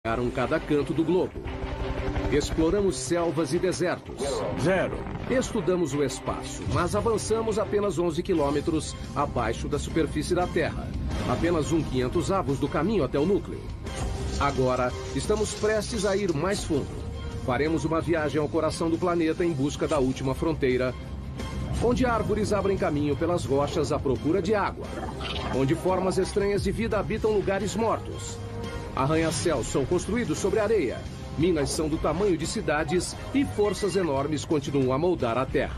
cada canto do globo. Exploramos selvas e desertos. 0. Estudamos o espaço, mas avançamos apenas 11 quilômetros abaixo da superfície da Terra. Apenas 1/500 do caminho até o núcleo. Agora, estamos prestes a ir mais fundo. Faremos uma viagem ao coração do planeta em busca da última fronteira, onde árvores abrem caminho pelas rochas à procura de água, onde formas estranhas de vida habitam lugares mortos. Arranha-céus são construídos sobre areia, minas são do tamanho de cidades e forças enormes continuam a moldar a Terra.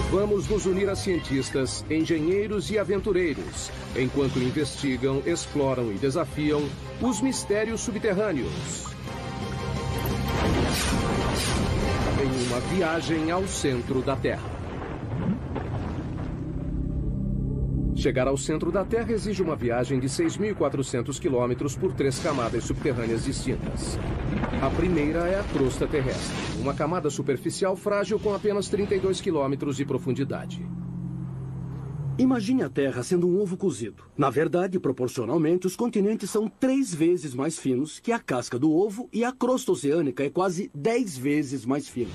Vamos nos unir a cientistas, engenheiros e aventureiros, enquanto investigam, exploram e desafiam os mistérios subterrâneos. Em uma viagem ao centro da Terra. Chegar ao centro da Terra exige uma viagem de 6.400 quilômetros por 3 camadas subterrâneas distintas. A primeira é a crosta terrestre, uma camada superficial frágil com apenas 32 quilômetros de profundidade. Imagine a Terra sendo um ovo cozido. Na verdade, proporcionalmente, os continentes são 3 vezes mais finos que a casca do ovo e a crosta oceânica é quase 10 vezes mais fina.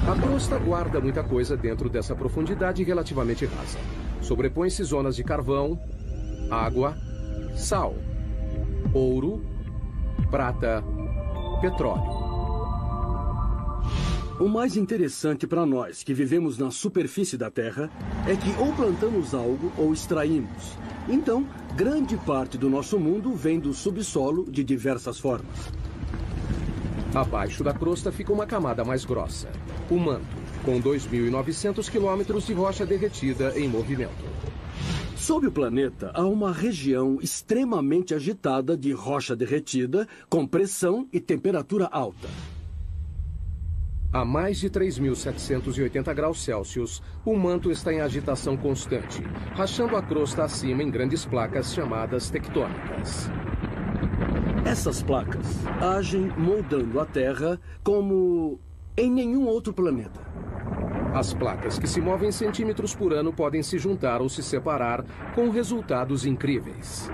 A crosta guarda muita coisa dentro dessa profundidade relativamente rasa. Sobrepõe-se zonas de carvão, água, sal, ouro, prata, petróleo. O mais interessante para nós que vivemos na superfície da Terra é que ou plantamos algo ou extraímos. Então, grande parte do nosso mundo vem do subsolo de diversas formas. Abaixo da crosta fica uma camada mais grossa, o manto, com 2.900 quilômetros de rocha derretida em movimento. Sob o planeta, há uma região extremamente agitada de rocha derretida, com pressão e temperatura alta. A mais de 3.780 graus Celsius, o manto está em agitação constante, rachando a crosta acima em grandes placas chamadas tectônicas. Essas placas agem moldando a Terra como em nenhum outro planeta. As placas que se movem centímetros por ano podem se juntar ou se separar com resultados incríveis.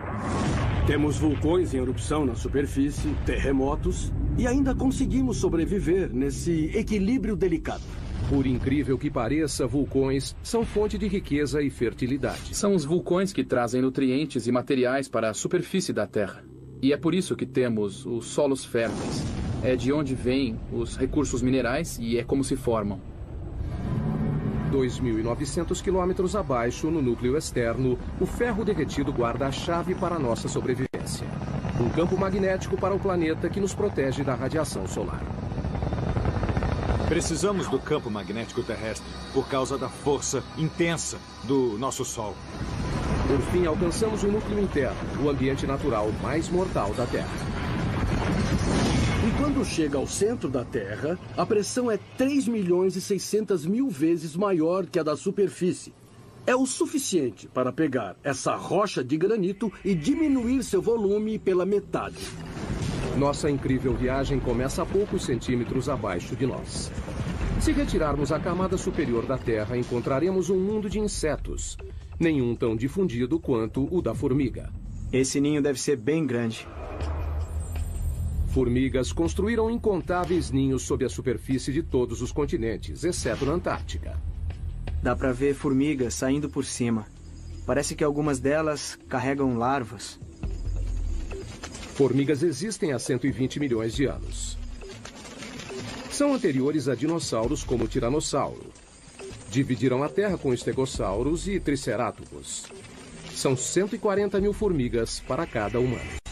Temos vulcões em erupção na superfície, terremotos, e ainda conseguimos sobreviver nesse equilíbrio delicado. Por incrível que pareça, vulcões são fonte de riqueza e fertilidade. São os vulcões que trazem nutrientes e materiais para a superfície da Terra. E é por isso que temos os solos férteis. É de onde vêm os recursos minerais e é como se formam. 2.900 quilômetros abaixo, no núcleo externo, o ferro derretido guarda a chave para a nossa sobrevivência. Um campo magnético para o planeta que nos protege da radiação solar. Precisamos do campo magnético terrestre por causa da força intensa do nosso Sol. Por fim, alcançamos o núcleo interno, o ambiente natural mais mortal da Terra. E quando chega ao centro da Terra, a pressão é 3.600.000 vezes maior que a da superfície. É o suficiente para pegar essa rocha de granito e diminuir seu volume pela metade. Nossa incrível viagem começa a poucos centímetros abaixo de nós. Se retirarmos a camada superior da Terra, encontraremos um mundo de insetos, nenhum tão difundido quanto o da formiga. Esse ninho deve ser bem grande. Formigas construíram incontáveis ninhos sob a superfície de todos os continentes, exceto na Antártica. Dá para ver formigas saindo por cima. Parece que algumas delas carregam larvas. Formigas existem há 120 milhões de anos. São anteriores a dinossauros como o tiranossauro. Dividiram a Terra com estegossauros e tricerátops. São 140 mil formigas para cada humano.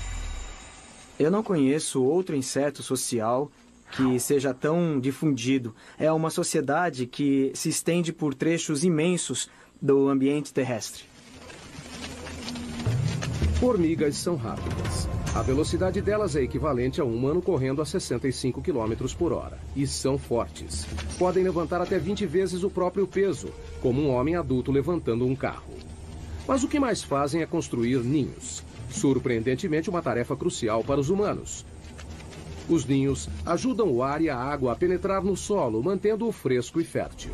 Eu não conheço outro inseto social que seja tão difundido. É uma sociedade que se estende por trechos imensos do ambiente terrestre. Formigas são rápidas. A velocidade delas é equivalente a um humano correndo a 65 km por hora. E são fortes. Podem levantar até 20 vezes o próprio peso, como um homem adulto levantando um carro. Mas o que mais fazem é construir ninhos. Surpreendentemente, uma tarefa crucial para os humanos. Os ninhos ajudam o ar e a água a penetrar no solo, mantendo-o fresco e fértil.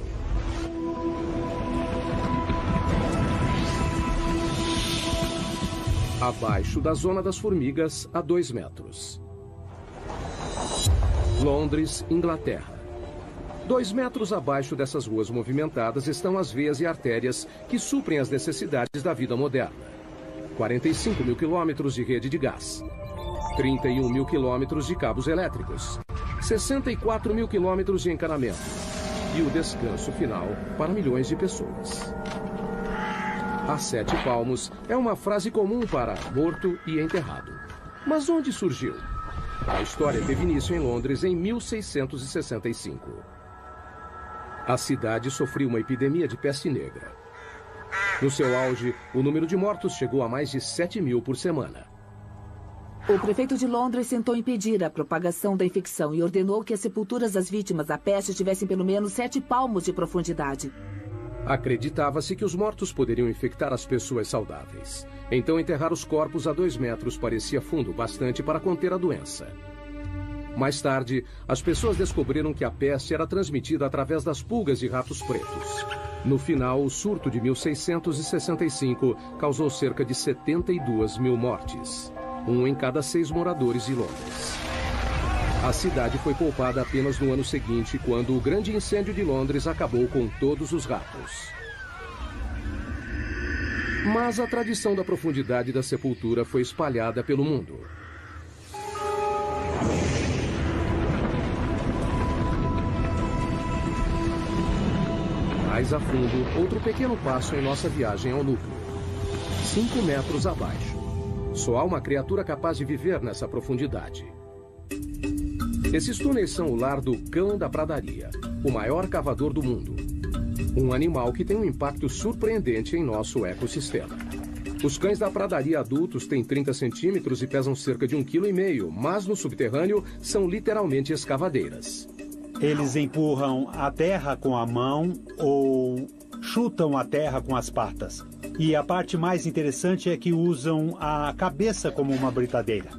abaixo da zona das formigas, a 2 metros. Londres, Inglaterra. 2 metros abaixo dessas ruas movimentadas estão as veias e artérias que suprem as necessidades da vida moderna. 45 mil quilômetros de rede de gás. 31 mil quilômetros de cabos elétricos. 64 mil quilômetros de encanamento. E o descanso final para milhões de pessoas. A 7 palmos é uma frase comum para morto e enterrado. Mas onde surgiu? A história teve início em Londres em 1665. A cidade sofreu uma epidemia de peste negra. No seu auge, o número de mortos chegou a mais de 7 mil por semana. O prefeito de Londres tentou impedir a propagação da infecção e ordenou que as sepulturas das vítimas da peste tivessem pelo menos 7 palmos de profundidade. Acreditava-se que os mortos poderiam infectar as pessoas saudáveis. Então, enterrar os corpos a 2 metros parecia fundo bastante para conter a doença. Mais tarde, as pessoas descobriram que a peste era transmitida através das pulgas de ratos pretos. No final, o surto de 1665 causou cerca de 72 mil mortes. 1 em cada 6 moradores de Londres. A cidade foi poupada apenas no ano seguinte, quando o grande incêndio de Londres acabou com todos os ratos. Mas a tradição da profundidade da sepultura foi espalhada pelo mundo. Mais a fundo, outro pequeno passo em nossa viagem ao núcleo. 5 metros abaixo. Só há uma criatura capaz de viver nessa profundidade. Esses túneis são o lar do cão da pradaria, o maior cavador do mundo. Um animal que tem um impacto surpreendente em nosso ecossistema. Os cães da pradaria adultos têm 30 centímetros e pesam cerca de 1,5 kg, mas no subterrâneo são literalmente escavadeiras. Eles empurram a terra com a mão ou chutam a terra com as patas. E a parte mais interessante é que usam a cabeça como uma britadeira.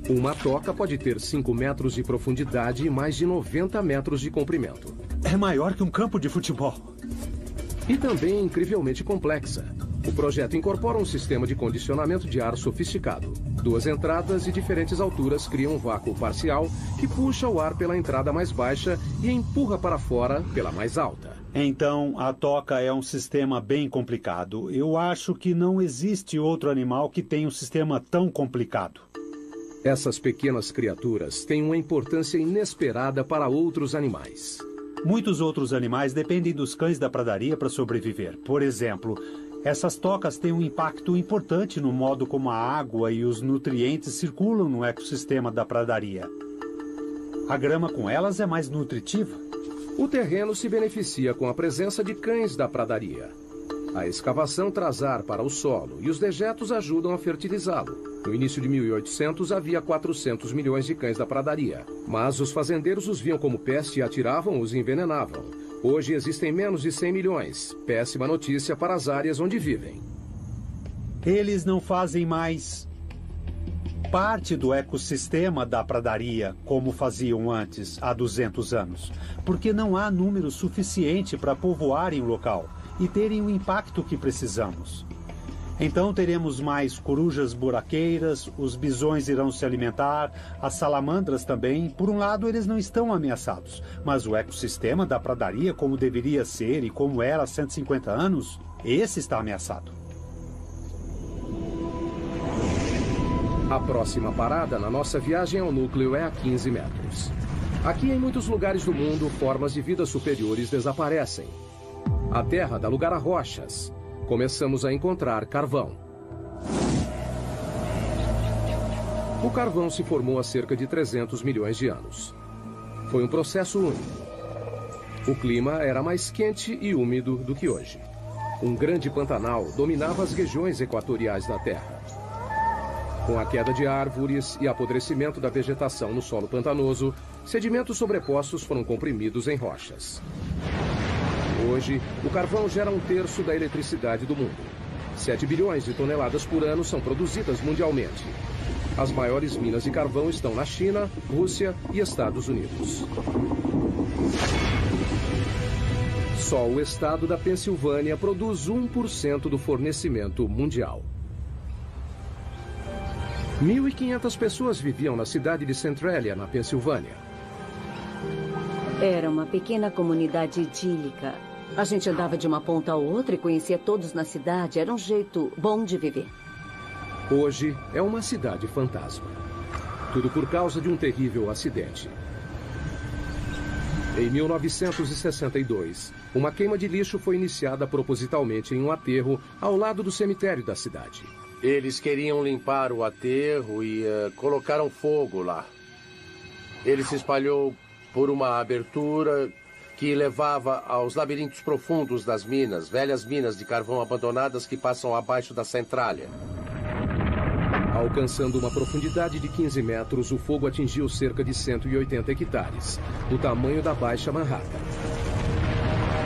Uma toca pode ter 5 metros de profundidade e mais de 90 metros de comprimento. É maior que um campo de futebol. E também incrivelmente complexa. O projeto incorpora um sistema de condicionamento de ar sofisticado. 2 entradas de diferentes alturas criam um vácuo parcial que puxa o ar pela entrada mais baixa e empurra para fora pela mais alta. Então, a toca é um sistema bem complicado. Eu acho que não existe outro animal que tenha um sistema tão complicado. Essas pequenas criaturas têm uma importância inesperada para outros animais. Muitos outros animais dependem dos cães da pradaria para sobreviver. Por exemplo, essas tocas têm um impacto importante no modo como a água e os nutrientes circulam no ecossistema da pradaria. A grama com elas é mais nutritiva. O terreno se beneficia com a presença de cães da pradaria. A escavação traz ar para o solo e os dejetos ajudam a fertilizá-lo. No início de 1800 havia 400 milhões de cães da pradaria, mas os fazendeiros os viam como peste e atiravam-os e envenenavam. Hoje existem menos de 100 milhões. Péssima notícia para as áreas onde vivem. Eles não fazem mais parte do ecossistema da pradaria como faziam antes, há 200 anos, porque não há número suficiente para povoarem o local e terem o impacto que precisamos. Então teremos mais corujas buraqueiras, os bisões irão se alimentar, as salamandras também. Por um lado, eles não estão ameaçados, mas o ecossistema da pradaria, como deveria ser e como era há 150 anos, esse está ameaçado. A próxima parada na nossa viagem ao núcleo é a 15 metros. Aqui, em muitos lugares do mundo, formas de vida superiores desaparecem. A Terra dá lugar a rochas. Começamos a encontrar carvão. O carvão se formou há cerca de 300 milhões de anos. Foi um processo único. O clima era mais quente e úmido do que hoje. Um grande pantanal dominava as regiões equatoriais da Terra. Com a queda de árvores e apodrecimento da vegetação no solo pantanoso, sedimentos sobrepostos foram comprimidos em rochas. Hoje, o carvão gera 1/3 da eletricidade do mundo. 7 bilhões de toneladas por ano são produzidas mundialmente. As maiores minas de carvão estão na China, Rússia e Estados Unidos. Só o estado da Pensilvânia produz 1% do fornecimento mundial. 1.500 pessoas viviam na cidade de Centralia, na Pensilvânia. Era uma pequena comunidade idílica. A gente andava de uma ponta a outra e conhecia todos na cidade. Era um jeito bom de viver. Hoje é uma cidade fantasma. Tudo por causa de um terrível acidente. Em 1962, uma queima de lixo foi iniciada propositalmente em um aterro ao lado do cemitério da cidade. Eles queriam limpar o aterro e colocaram fogo lá. Ele se espalhou por uma abertura que levava aos labirintos profundos das minas, velhas minas de carvão abandonadas que passam abaixo da Centralia. Alcançando uma profundidade de 15 metros, o fogo atingiu cerca de 180 hectares, o tamanho da Baixa Manhattan.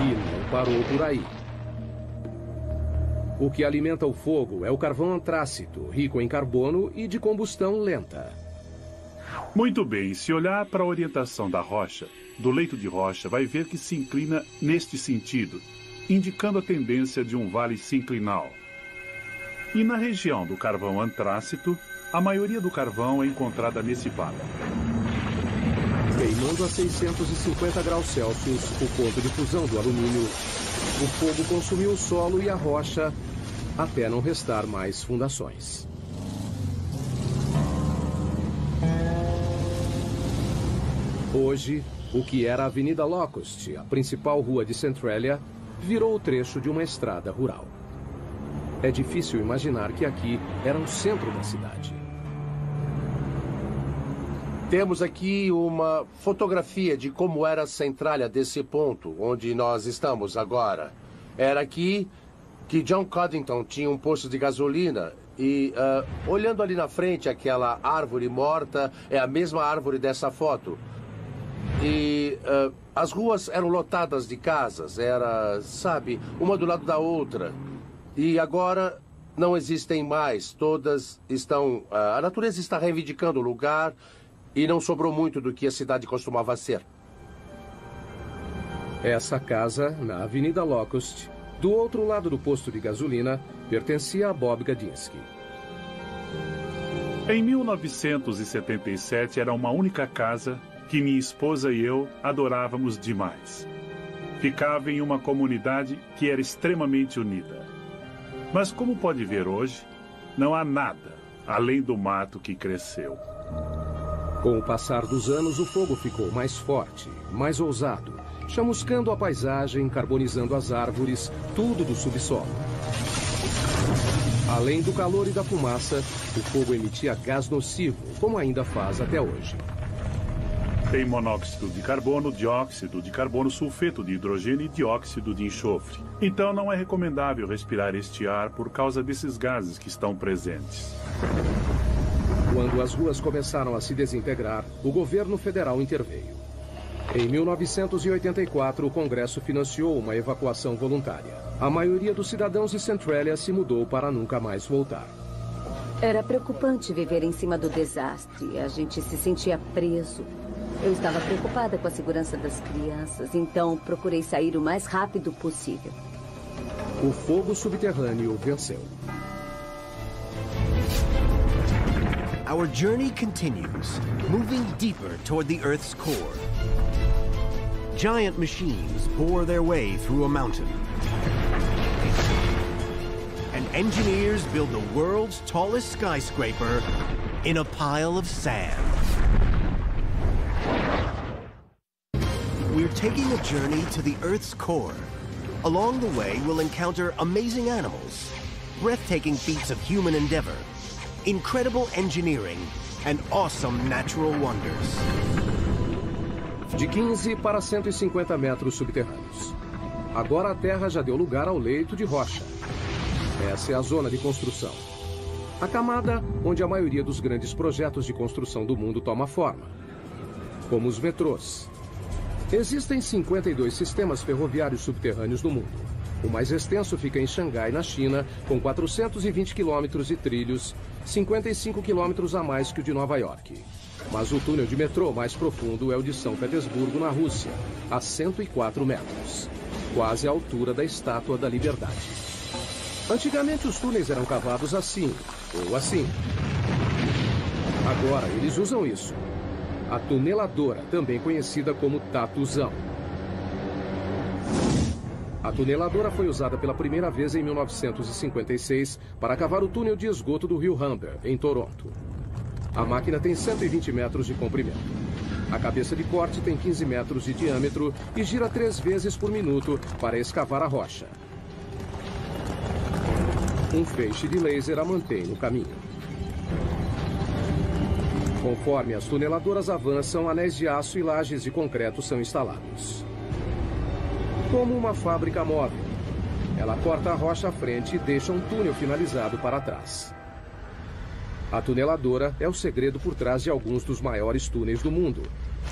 E não parou por aí. O que alimenta o fogo é o carvão antrácito, rico em carbono e de combustão lenta. Muito bem, se olhar para a orientação da rocha, do leito de rocha, vai ver que se inclina neste sentido, indicando a tendência de um vale sinclinal. E na região do carvão antrácito, a maioria do carvão é encontrada nesse vale. Queimando a 650 graus Celsius, o ponto de fusão do alumínio, o fogo consumiu o solo e a rocha até não restar mais fundações. Hoje, o que era a Avenida Locust, a principal rua de Centralia, virou o trecho de uma estrada rural. É difícil imaginar que aqui era o centro da cidade. Temos aqui uma fotografia de como era a Centralia desse ponto, onde nós estamos agora. Era aqui que John Coddington tinha um posto de gasolina e, olhando ali na frente, aquela árvore morta é a mesma árvore dessa foto. E as ruas eram lotadas de casas, era, sabe, uma do lado da outra. E agora não existem mais, todas estão... a natureza está reivindicando o lugar e não sobrou muito do que a cidade costumava ser. Essa casa, na Avenida Locust, do outro lado do posto de gasolina, pertencia a Bob Gadinsky. Em 1977 era uma única casa que minha esposa e eu adorávamos demais. Ficava em uma comunidade que era extremamente unida. Mas como pode ver hoje, não há nada além do mato que cresceu. Com o passar dos anos, o fogo ficou mais forte, mais ousado, chamuscando a paisagem, carbonizando as árvores, tudo do subsolo. Além do calor e da fumaça, o fogo emitia gás nocivo, como ainda faz até hoje. Tem monóxido de carbono, dióxido de carbono, sulfeto de hidrogênio e dióxido de enxofre. Então não é recomendável respirar este ar por causa desses gases que estão presentes. Quando as ruas começaram a se desintegrar, o governo federal interveio. Em 1984, o Congresso financiou uma evacuação voluntária. A maioria dos cidadãos de Centralia se mudou para nunca mais voltar. Era preocupante viver em cima do desastre. A gente se sentia preso. Eu estava preocupada com a segurança das crianças, então procurei sair o mais rápido possível. O fogo subterrâneo venceu. Our journey continues, moving deeper toward the Earth's core. Giant machines bore their way through a mountain. And engineers build the world's tallest skyscraper in a pile of sand. We're taking a journey to the Earth's core. Along the way, we'll encounter amazing animals, breathtaking feats of human endeavor, incredible engineering, and awesome natural wonders. De 15 para 150 metros subterrâneos. Agora a Terra já deu lugar ao leito de rocha. Essa é a zona de construção. A camada onde a maioria dos grandes projetos de construção do mundo toma forma. Como os metrôs. Existem 52 sistemas ferroviários subterrâneos no mundo. O mais extenso fica em Xangai, na China, com 420 quilômetros de trilhos, 55 quilômetros a mais que o de Nova York. Mas o túnel de metrô mais profundo é o de São Petersburgo, na Rússia, a 104 metros, quase a altura da Estátua da Liberdade. Antigamente os túneis eram cavados assim, ou assim. Agora eles usam isso. A tuneladora, também conhecida como tatuzão. A tuneladora foi usada pela primeira vez em 1956 para cavar o túnel de esgoto do rio Humber, em Toronto. A máquina tem 120 metros de comprimento. A cabeça de corte tem 15 metros de diâmetro e gira 3 vezes por minuto para escavar a rocha. Um feixe de laser a mantém no caminho. Conforme as tuneladoras avançam, anéis de aço e lajes de concreto são instalados. Como uma fábrica móvel, ela corta a rocha à frente e deixa um túnel finalizado para trás. A tuneladora é o segredo por trás de alguns dos maiores túneis do mundo,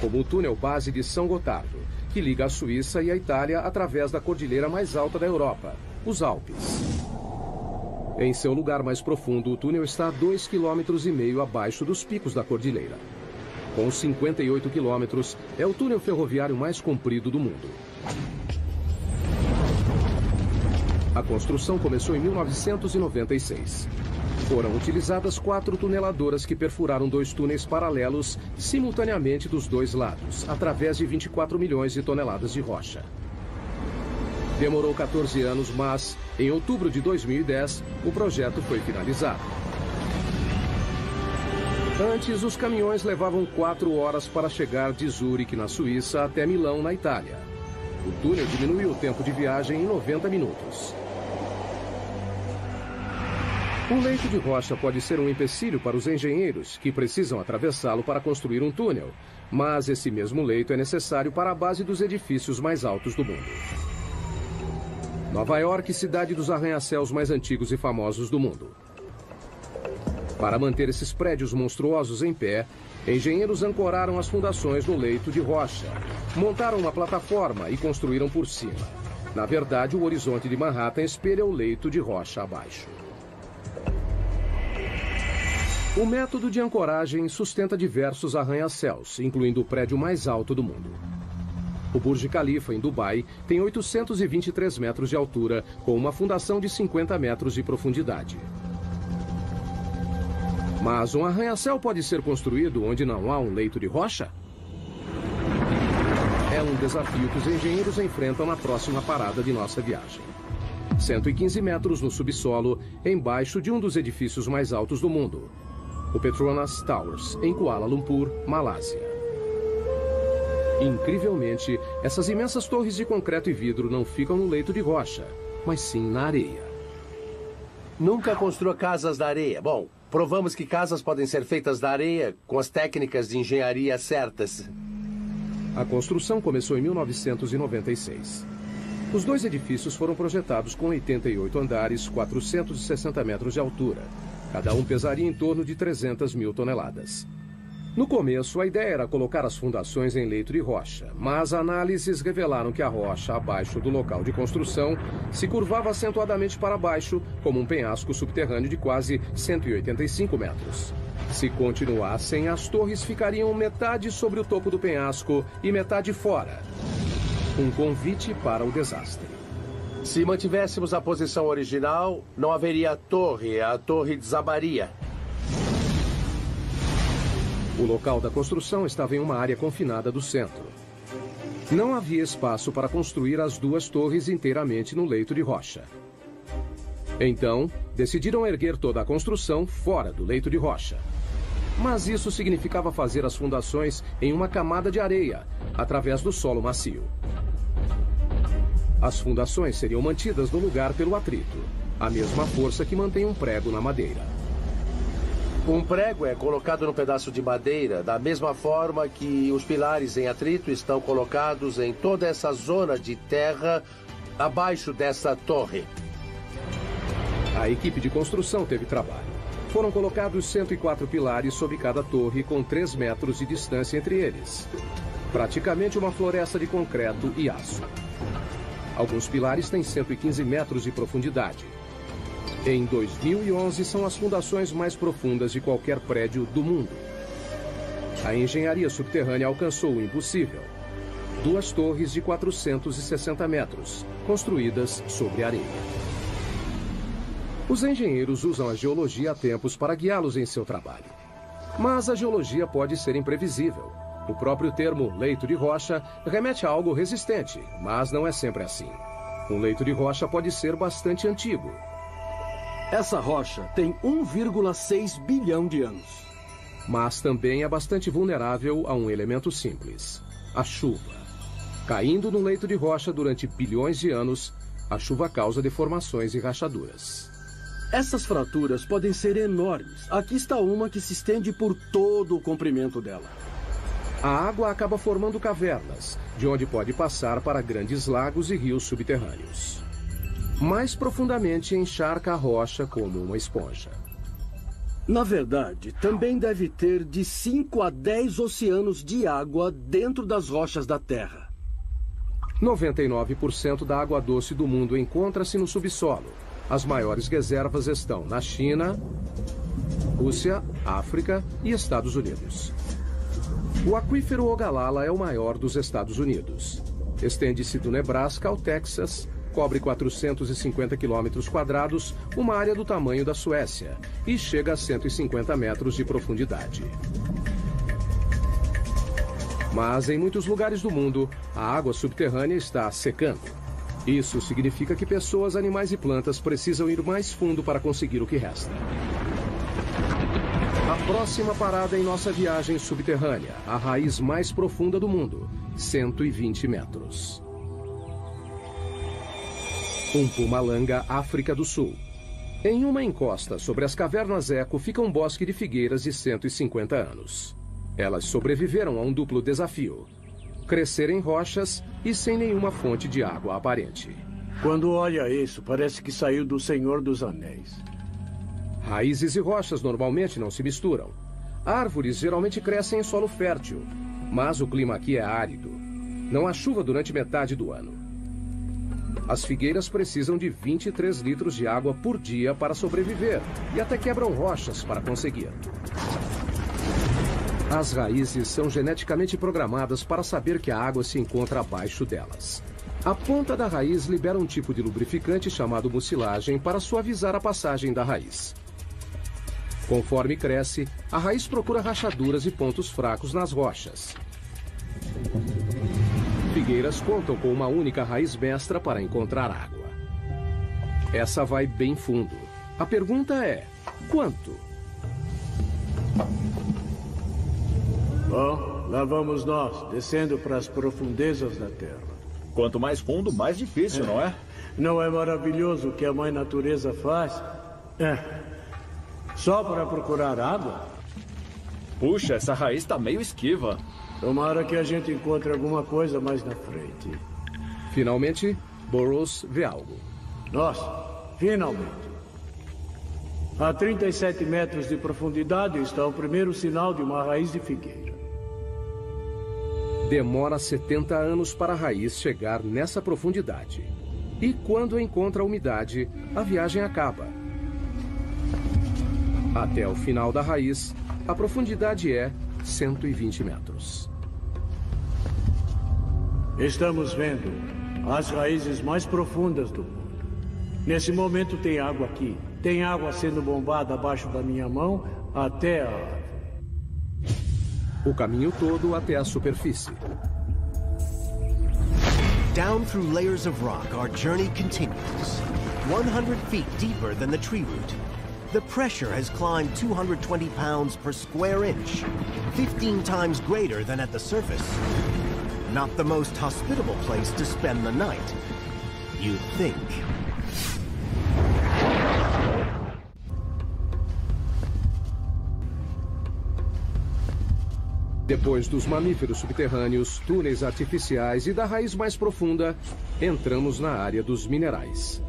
como o túnel base de São Gotardo, que liga a Suíça e a Itália através da cordilheira mais alta da Europa, os Alpes. Em seu lugar mais profundo, o túnel está a 2,5 km abaixo dos picos da cordilheira. Com 58 quilômetros, é o túnel ferroviário mais comprido do mundo. A construção começou em 1996. Foram utilizadas 4 tuneladoras que perfuraram 2 túneis paralelos simultaneamente dos 2 lados, através de 24 milhões de toneladas de rocha. Demorou 14 anos, mas, em outubro de 2010, o projeto foi finalizado. Antes, os caminhões levavam 4 horas para chegar de Zurique, na Suíça, até Milão, na Itália. O túnel diminuiu o tempo de viagem em 90 minutos. Um leito de rocha pode ser um empecilho para os engenheiros, que precisam atravessá-lo para construir um túnel, mas esse mesmo leito é necessário para a base dos edifícios mais altos do mundo. Nova York, cidade dos arranha-céus mais antigos e famosos do mundo. Para manter esses prédios monstruosos em pé, engenheiros ancoraram as fundações no leito de rocha, montaram uma plataforma e construíram por cima. Na verdade, o horizonte de Manhattan espelha o leito de rocha abaixo. O método de ancoragem sustenta diversos arranha-céus, incluindo o prédio mais alto do mundo. O Burj Khalifa, em Dubai, tem 823 metros de altura, com uma fundação de 50 metros de profundidade. Mas um arranha-céu pode ser construído onde não há um leito de rocha? É um desafio que os engenheiros enfrentam na próxima parada de nossa viagem. 115 metros no subsolo, embaixo de um dos edifícios mais altos do mundo, o Petronas Towers, em Kuala Lumpur, Malásia. Incrivelmente, essas imensas torres de concreto e vidro não ficam no leito de rocha, mas sim na areia. Nunca construa casas da areia. Bom, provamos que casas podem ser feitas da areia com as técnicas de engenharia certas. A construção começou em 1996. Os 2 edifícios foram projetados com 88 andares, 460 metros de altura. Cada um pesaria em torno de 300 mil toneladas. No começo, a ideia era colocar as fundações em leito de rocha, mas análises revelaram que a rocha abaixo do local de construção se curvava acentuadamente para baixo, como um penhasco subterrâneo de quase 185 metros. Se continuassem, as torres ficariam metade sobre o topo do penhasco e metade fora. Um convite para o desastre. Se mantivéssemos a posição original, não haveria a torre desabaria. O local da construção estava em uma área confinada do centro. Não havia espaço para construir as 2 torres inteiramente no leito de rocha. Então, decidiram erguer toda a construção fora do leito de rocha. Mas isso significava fazer as fundações em uma camada de areia, através do solo macio. As fundações seriam mantidas no lugar pelo atrito, a mesma força que mantém um prego na madeira. Um prego é colocado no pedaço de madeira da mesma forma que os pilares em atrito estão colocados em toda essa zona de terra abaixo dessa torre. A equipe de construção teve trabalho. Foram colocados 104 pilares sobre cada torre, com 3 metros de distância entre eles. Praticamente uma floresta de concreto e aço. Alguns pilares têm 115 metros de profundidade. Em 2011, são as fundações mais profundas de qualquer prédio do mundo. A engenharia subterrânea alcançou o impossível. 2 torres de 460 metros, construídas sobre areia. Os engenheiros usam a geologia há tempos para guiá-los em seu trabalho. Mas a geologia pode ser imprevisível. O próprio termo leito de rocha remete a algo resistente, mas não é sempre assim. Um leito de rocha pode ser bastante antigo. Essa rocha tem 1,6 bilhão de anos. Mas também é bastante vulnerável a um elemento simples: a chuva. Caindo no leito de rocha durante bilhões de anos, a chuva causa deformações e rachaduras. Essas fraturas podem ser enormes. Aqui está uma que se estende por todo o comprimento dela. A água acaba formando cavernas, de onde pode passar para grandes lagos e rios subterrâneos. Mais profundamente encharca a rocha como uma esponja. Na verdade, também deve ter de 5 a 10 oceanos de água dentro das rochas da Terra. 99% da água doce do mundo encontra-se no subsolo. As maiores reservas estão na China, Rússia, África e Estados Unidos. O aquífero Ogallala é o maior dos Estados Unidos. Estende-se do Nebraska ao Texas, cobre 450 quilômetros quadrados, uma área do tamanho da Suécia, e chega a 150 metros de profundidade. Mas em muitos lugares do mundo, a água subterrânea está secando. Isso significa que pessoas, animais e plantas precisam ir mais fundo para conseguir o que resta. A próxima parada em nossa viagem subterrânea, a raiz mais profunda do mundo, 120 metros. Mpumalanga, África do Sul. Em uma encosta sobre as cavernas Eco fica um bosque de figueiras de 150 anos. Elas sobreviveram a um duplo desafio: crescer em rochas e sem nenhuma fonte de água aparente. Quando olha isso, parece que saiu do Senhor dos Anéis. Raízes e rochas normalmente não se misturam. Árvores geralmente crescem em solo fértil, mas o clima aqui é árido. Não há chuva durante metade do ano. As figueiras precisam de 23 litros de água por dia para sobreviver e até quebram rochas para conseguir. As raízes são geneticamente programadas para saber que a água se encontra abaixo delas. A ponta da raiz libera um tipo de lubrificante chamado mucilagem para suavizar a passagem da raiz. Conforme cresce, a raiz procura rachaduras e pontos fracos nas rochas. Figueiras contam com uma única raiz mestra para encontrar água. Essa vai bem fundo. A pergunta é: quanto? Bom, lá vamos nós, descendo para as profundezas da Terra. Quanto mais fundo, mais difícil, não é? Não é maravilhoso o que a Mãe Natureza faz? Só para procurar água? Puxa, essa raiz está meio esquiva. Tomara que a gente encontre alguma coisa mais na frente. Finalmente, Burroughs vê algo. Nossa, finalmente. A 37 metros de profundidade está o primeiro sinal de uma raiz de figueira. Demora 70 anos para a raiz chegar nessa profundidade. E quando encontra a umidade, a viagem acaba. Até o final da raiz, a profundidade é 120 metros. Estamos vendo as raízes mais profundas do mundo. Nesse momento tem água aqui. Tem água sendo bombada abaixo da minha mão até a árvore. O caminho todo até a superfície. Down through layers of rock, our journey continues. 100 feet deeper than the tree root. The pressure has climbed 220 pounds per square inch, 15 times greater than at the surface. Not the most hospitable place to spend the night, you'd think. Depois dos mamíferos subterrâneos, túneis artificiais e da raiz mais profunda, entramos na área dos minerais.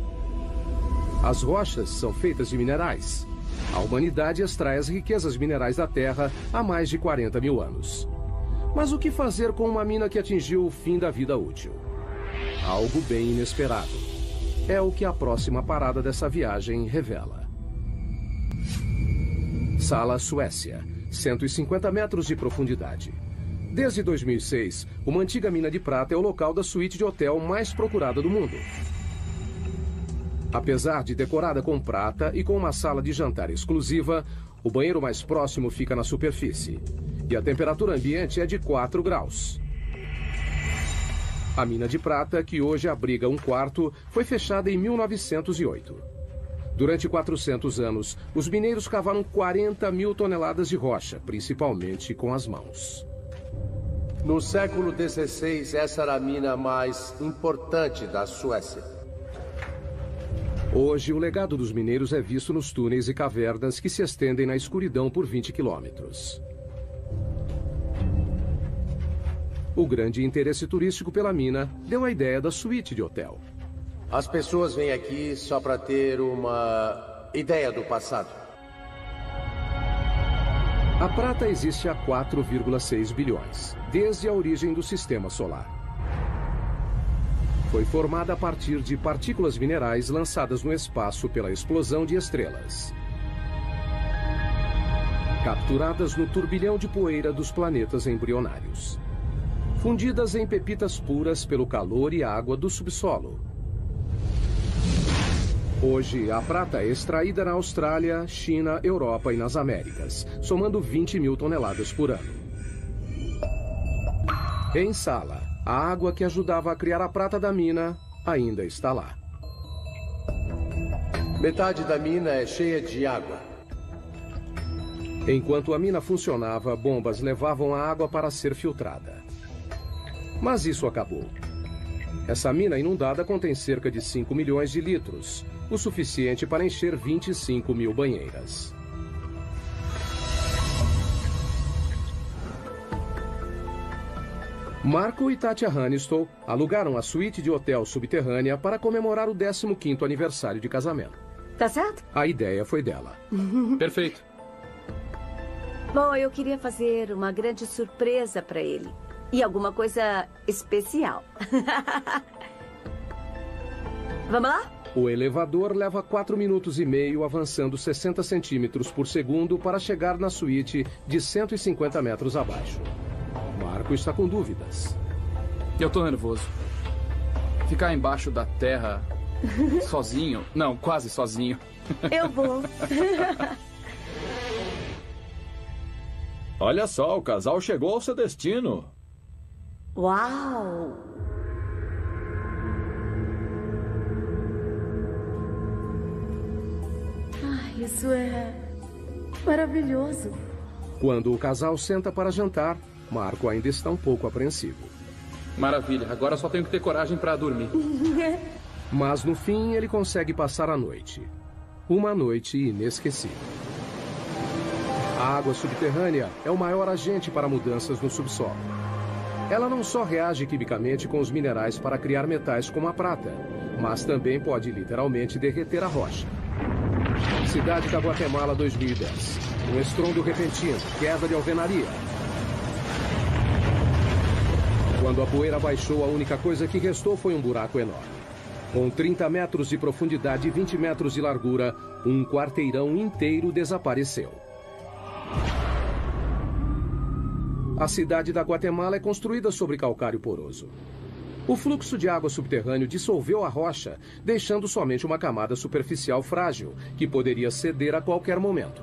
As rochas são feitas de minerais. A humanidade extrai as riquezas minerais da Terra há mais de 40 mil anos. Mas o que fazer com uma mina que atingiu o fim da vida útil? Algo bem inesperado. É o que a próxima parada dessa viagem revela. Sala, Suécia. 150 metros de profundidade. Desde 2006, uma antiga mina de prata é o local da suíte de hotel mais procurada do mundo. Apesar de decorada com prata e com uma sala de jantar exclusiva, O banheiro mais próximo fica na superfície. E a temperatura ambiente é de 4 graus. A mina de prata, que hoje abriga um quarto, foi fechada em 1908. Durante 400 anos, os mineiros cavaram 40 mil toneladas de rocha, principalmente com as mãos. No século XVI, essa era a mina mais importante da Suécia. Hoje, o legado dos mineiros é visto nos túneis e cavernas que se estendem na escuridão por 20 quilômetros. O grande interesse turístico pela mina deu a ideia da suíte de hotel. As pessoas vêm aqui só para ter uma ideia do passado. A prata existe há 4,6 bilhões, desde a origem do sistema solar. Foi formada a partir de partículas minerais lançadas no espaço pela explosão de estrelas, capturadas no turbilhão de poeira dos planetas embrionários, fundidas em pepitas puras pelo calor e água do subsolo. Hoje, a prata é extraída na Austrália, China, Europa e nas Américas, somando 20 mil toneladas por ano. Em Sala, a água que ajudava a criar a prata da mina ainda está lá. Metade da mina é cheia de água. Enquanto a mina funcionava, bombas levavam a água para ser filtrada. Mas isso acabou. Essa mina inundada contém cerca de 5 milhões de litros, o suficiente para encher 25 mil banheiras. Marco e Tatja Hannistow alugaram a suíte de hotel subterrânea para comemorar o 15º aniversário de casamento. Tá certo? A ideia foi dela. Perfeito. Bom, eu queria fazer uma grande surpresa para ele. E alguma coisa especial. Vamos lá? O elevador leva 4 minutos e meio, avançando 60 centímetros por segundo para chegar na suíte de 150 metros abaixo. Marco está com dúvidas. Eu tô nervoso. Ficar embaixo da terra sozinho? Não, quase sozinho. Eu vou. Olha só, o casal chegou ao seu destino. Uau! Ai, isso é maravilhoso. Quando o casal senta para jantar, Marco ainda está um pouco apreensivo. Maravilha, agora só tenho que ter coragem para dormir. Mas no fim ele consegue passar a noite. Uma noite inesquecível. A água subterrânea é o maior agente para mudanças no subsolo. Ela não só reage quimicamente com os minerais para criar metais como a prata, mas também pode literalmente derreter a rocha. Cidade da Guatemala 2010. Um estrondo repentino, queda de alvenaria. Quando a poeira baixou, a única coisa que restou foi um buraco enorme. Com 30 metros de profundidade e 20 metros de largura, um quarteirão inteiro desapareceu. A cidade da Guatemala é construída sobre calcário poroso. O fluxo de água subterrâneo dissolveu a rocha, deixando somente uma camada superficial frágil, que poderia ceder a qualquer momento.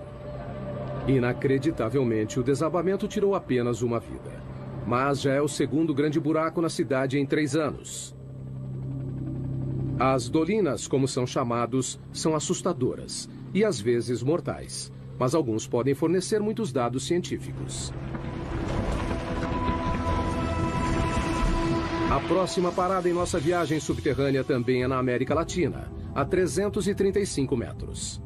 Inacreditavelmente, o desabamento tirou apenas uma vida. Mas já é o segundo grande buraco na cidade em 3 anos. As dolinas, como são chamados, são assustadoras e às vezes mortais, mas alguns podem fornecer muitos dados científicos. A próxima parada em nossa viagem subterrânea também é na América Latina, a 335 metros.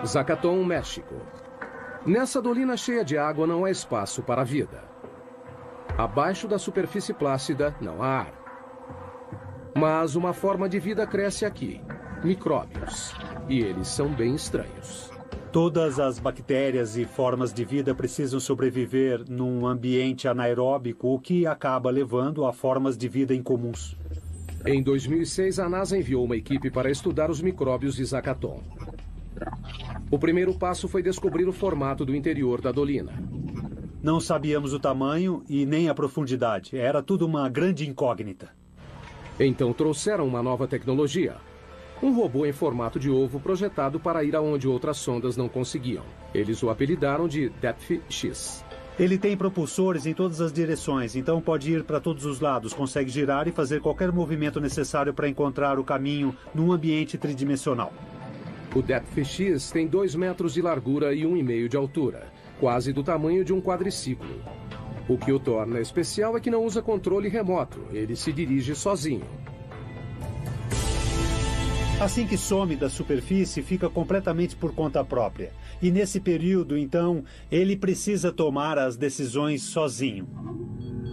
Zacatón, México. Nessa dolina cheia de água não há espaço para a vida. Abaixo da superfície plácida não há ar. Mas uma forma de vida cresce aqui, micróbios. E eles são bem estranhos. Todas as bactérias e formas de vida precisam sobreviver num ambiente anaeróbico, o que acaba levando a formas de vida incomuns. Em 2006, a NASA enviou uma equipe para estudar os micróbios de Zacatón. O primeiro passo foi descobrir o formato do interior da dolina. Não sabíamos o tamanho e nem a profundidade. Era tudo uma grande incógnita. Então trouxeram uma nova tecnologia. Um robô em formato de ovo projetado para ir aonde outras sondas não conseguiam. Eles o apelidaram de Depth X. Ele tem propulsores em todas as direções, então pode ir para todos os lados, consegue girar e fazer qualquer movimento necessário para encontrar o caminho num ambiente tridimensional. O Depth X tem 2 metros de largura e 1,5 de altura, quase do tamanho de um quadriciclo. O que o torna especial é que não usa controle remoto, ele se dirige sozinho. Assim que some da superfície, fica completamente por conta própria. E nesse período, então, ele precisa tomar as decisões sozinho.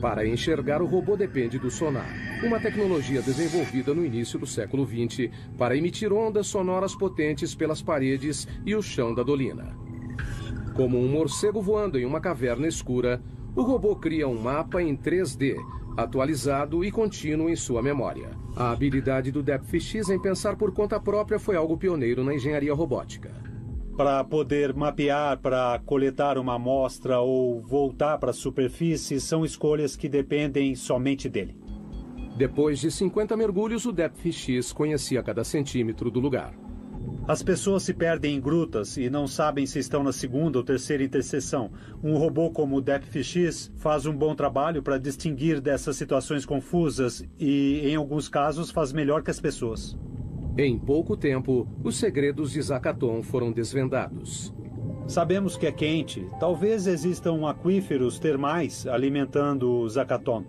Para enxergar, o robô depende do sonar, uma tecnologia desenvolvida no início do século XX para emitir ondas sonoras potentes pelas paredes e o chão da dolina. Como um morcego voando em uma caverna escura, o robô cria um mapa em 3D, atualizado e contínuo em sua memória. A habilidade do Depth X em pensar por conta própria foi algo pioneiro na engenharia robótica. Para poder mapear, para coletar uma amostra ou voltar para a superfície, são escolhas que dependem somente dele. Depois de 50 mergulhos, o Depth X conhecia cada centímetro do lugar. As pessoas se perdem em grutas e não sabem se estão na segunda ou terceira interseção. Um robô como o Depth X faz um bom trabalho para distinguir dessas situações confusas e, em alguns casos, faz melhor que as pessoas. Em pouco tempo, os segredos de Zakaton foram desvendados. Sabemos que é quente. Talvez existam aquíferos termais alimentando Zakaton.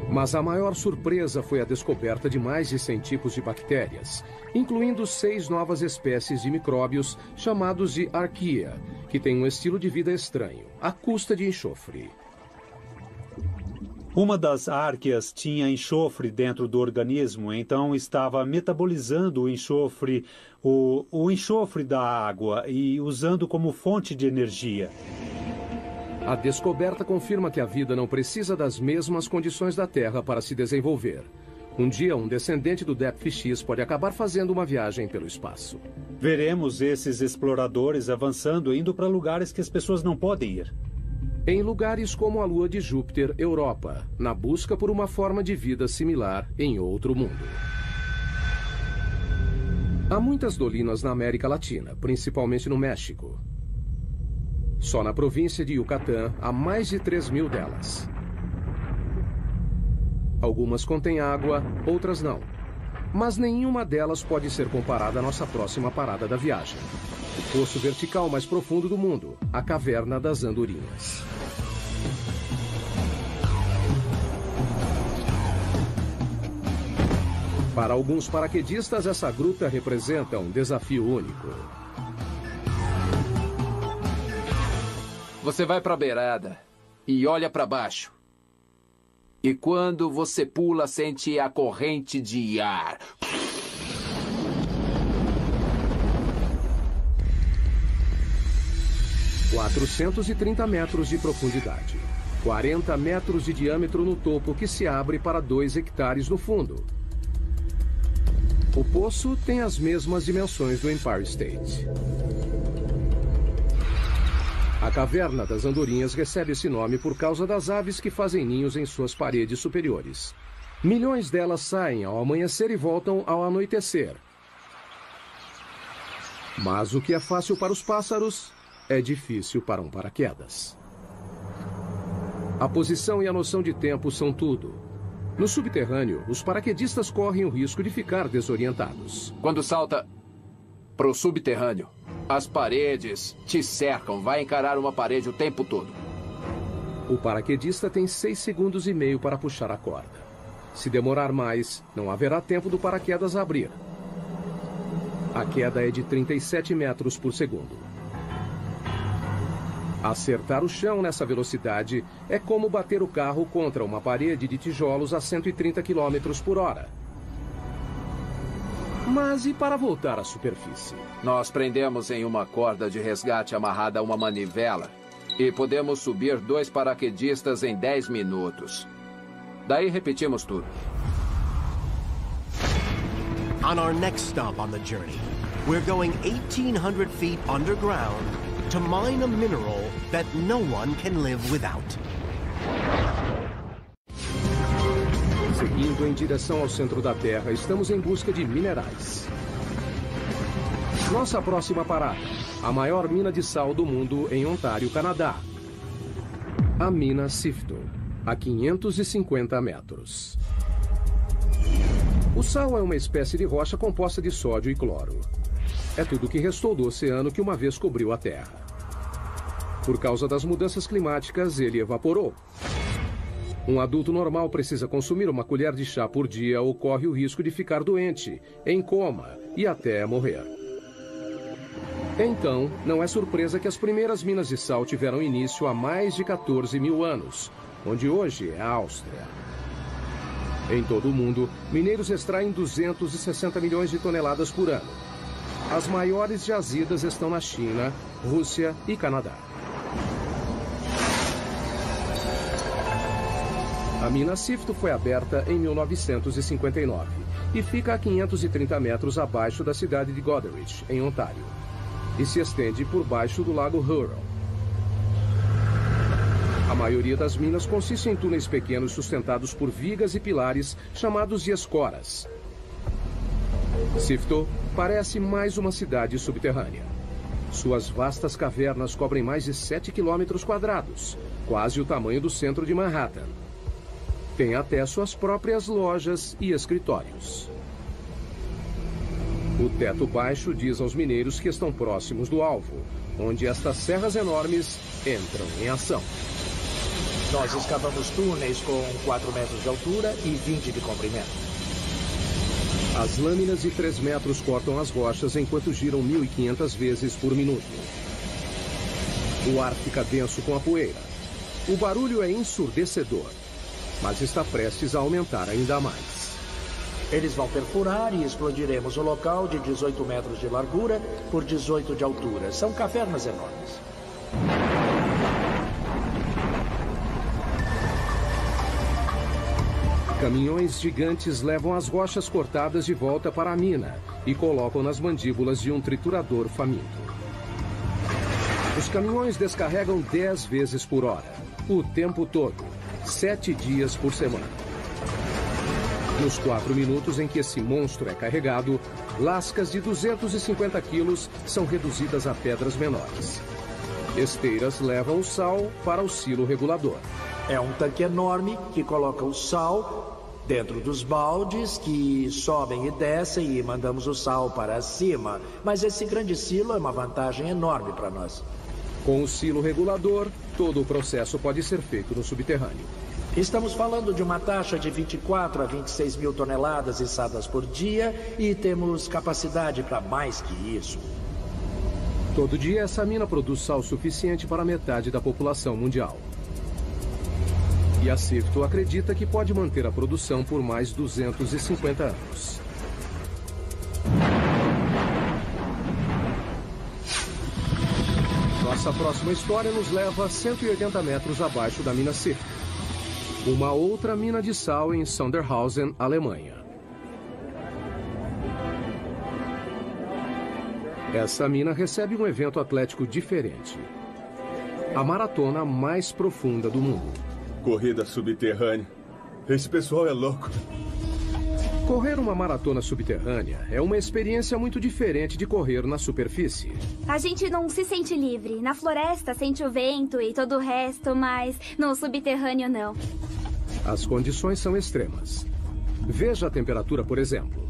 Mas a maior surpresa foi a descoberta de mais de 100 tipos de bactérias, incluindo 6 novas espécies de micróbios chamados de arqueia, que têm um estilo de vida estranho, à custa de enxofre. Uma das árqueas tinha enxofre dentro do organismo, então estava metabolizando o enxofre, o enxofre da água e usando como fonte de energia. A descoberta confirma que a vida não precisa das mesmas condições da Terra para se desenvolver. Um dia, um descendente do Depth X pode acabar fazendo uma viagem pelo espaço. Veremos esses exploradores avançando, indo para lugares que as pessoas não podem ir. Em lugares como a Lua de Júpiter, Europa, na busca por uma forma de vida similar em outro mundo. Há muitas dolinas na América Latina, principalmente no México. Só na província de Yucatán há mais de 3.000 delas. Algumas contêm água, outras não. Mas nenhuma delas pode ser comparada à nossa próxima parada da viagem. O poço vertical mais profundo do mundo, a Caverna das Andorinhas. Para alguns paraquedistas, essa gruta representa um desafio único. Você vai para a beirada e olha para baixo. E quando você pula, sente a corrente de ar. 430 metros de profundidade. 40 metros de diâmetro no topo, que se abre para 2 hectares no fundo. O poço tem as mesmas dimensões do Empire State. A Caverna das Andorinhas recebe esse nome por causa das aves que fazem ninhos em suas paredes superiores. Milhões delas saem ao amanhecer e voltam ao anoitecer. Mas o que é fácil para os pássaros é difícil para um paraquedas. A posição e a noção de tempo são tudo. No subterrâneo, os paraquedistas correm o risco de ficar desorientados. Quando salta para o subterrâneo, as paredes te cercam. Vai encarar uma parede o tempo todo. O paraquedista tem 6 segundos e meio para puxar a corda. Se demorar mais, não haverá tempo do paraquedas abrir. A queda é de 37 metros por segundo. Acertar o chão nessa velocidade é como bater o carro contra uma parede de tijolos a 130 km por hora. Mas e para voltar à superfície? Nós prendemos em uma corda de resgate amarrada a uma manivela e podemos subir 2 paraquedistas em 10 minutos. Daí repetimos tudo. On our next stop on the journey, we're going 1,800 feet underground to mine a mineral that no one can live without. Seguindo em direção ao centro da Terra, estamos em busca de minerais. Nossa próxima parada, a maior mina de sal do mundo em Ontário, Canadá. A mina Sifto, a 550 metros. O sal é uma espécie de rocha composta de sódio e cloro. É tudo o que restou do oceano que uma vez cobriu a Terra. Por causa das mudanças climáticas, ele evaporou. Um adulto normal precisa consumir uma colher de chá por dia ou corre o risco de ficar doente, em coma e até morrer. Então, não é surpresa que as primeiras minas de sal tiveram início há mais de 14 mil anos, onde hoje é a Áustria. Em todo o mundo, mineiros extraem 260 milhões de toneladas por ano. As maiores jazidas estão na China, Rússia e Canadá. A mina Sifto foi aberta em 1959 e fica a 530 metros abaixo da cidade de Goderich, em Ontário, e se estende por baixo do lago Huron. A maioria das minas consiste em túneis pequenos sustentados por vigas e pilares chamados de escoras. Sifto parece mais uma cidade subterrânea. Suas vastas cavernas cobrem mais de 7 quilômetros quadrados, quase o tamanho do centro de Manhattan. Tem até suas próprias lojas e escritórios. O teto baixo diz aos mineiros que estão próximos do alvo, onde estas serras enormes entram em ação. Nós escavamos túneis com 4 metros de altura e 20 de comprimento. As lâminas de 3 metros cortam as rochas enquanto giram 1.500 vezes por minuto. O ar fica denso com a poeira. O barulho é ensurdecedor, mas está prestes a aumentar ainda mais. Eles vão perfurar e explodiremos o local de 18 metros de largura por 18 de altura. São cavernas enormes. Caminhões gigantes levam as rochas cortadas de volta para a mina e colocam nas mandíbulas de um triturador faminto. Os caminhões descarregam 10 vezes por hora, o tempo todo, 7 dias por semana. Nos 4 minutos em que esse monstro é carregado, lascas de 250 quilos são reduzidas a pedras menores. Esteiras levam o sal para o silo regulador. É um tanque enorme que coloca o sal dentro dos baldes que sobem e descem e mandamos o sal para cima. Mas esse grande silo é uma vantagem enorme para nós. Com o silo regulador, todo o processo pode ser feito no subterrâneo. Estamos falando de uma taxa de 24 a 26 mil toneladas içadas por dia e temos capacidade para mais que isso. Todo dia, essa mina produz sal suficiente para metade da população mundial. E a Sifto acredita que pode manter a produção por mais 250 anos. Nossa próxima história nos leva a 180 metros abaixo da mina Sifto, uma outra mina de sal em Sondershausen, Alemanha. Essa mina recebe um evento atlético diferente. A maratona mais profunda do mundo. Corrida subterrânea. Esse pessoal é louco. Correr uma maratona subterrânea é uma experiência muito diferente de correr na superfície. A gente não se sente livre. Na floresta sente o vento e todo o resto, mas no subterrâneo não. As condições são extremas. Veja a temperatura, por exemplo.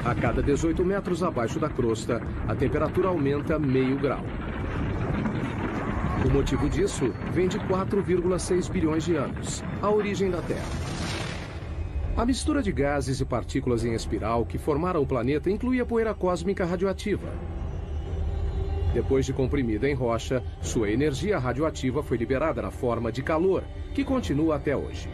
A cada 18 metros abaixo da crosta, a temperatura aumenta meio grau. O motivo disso vem de 4,6 bilhões de anos, a origem da Terra. A mistura de gases e partículas em espiral que formaram o planeta incluía poeira cósmica radioativa. Depois de comprimida em rocha, sua energia radioativa foi liberada na forma de calor, que continua até hoje.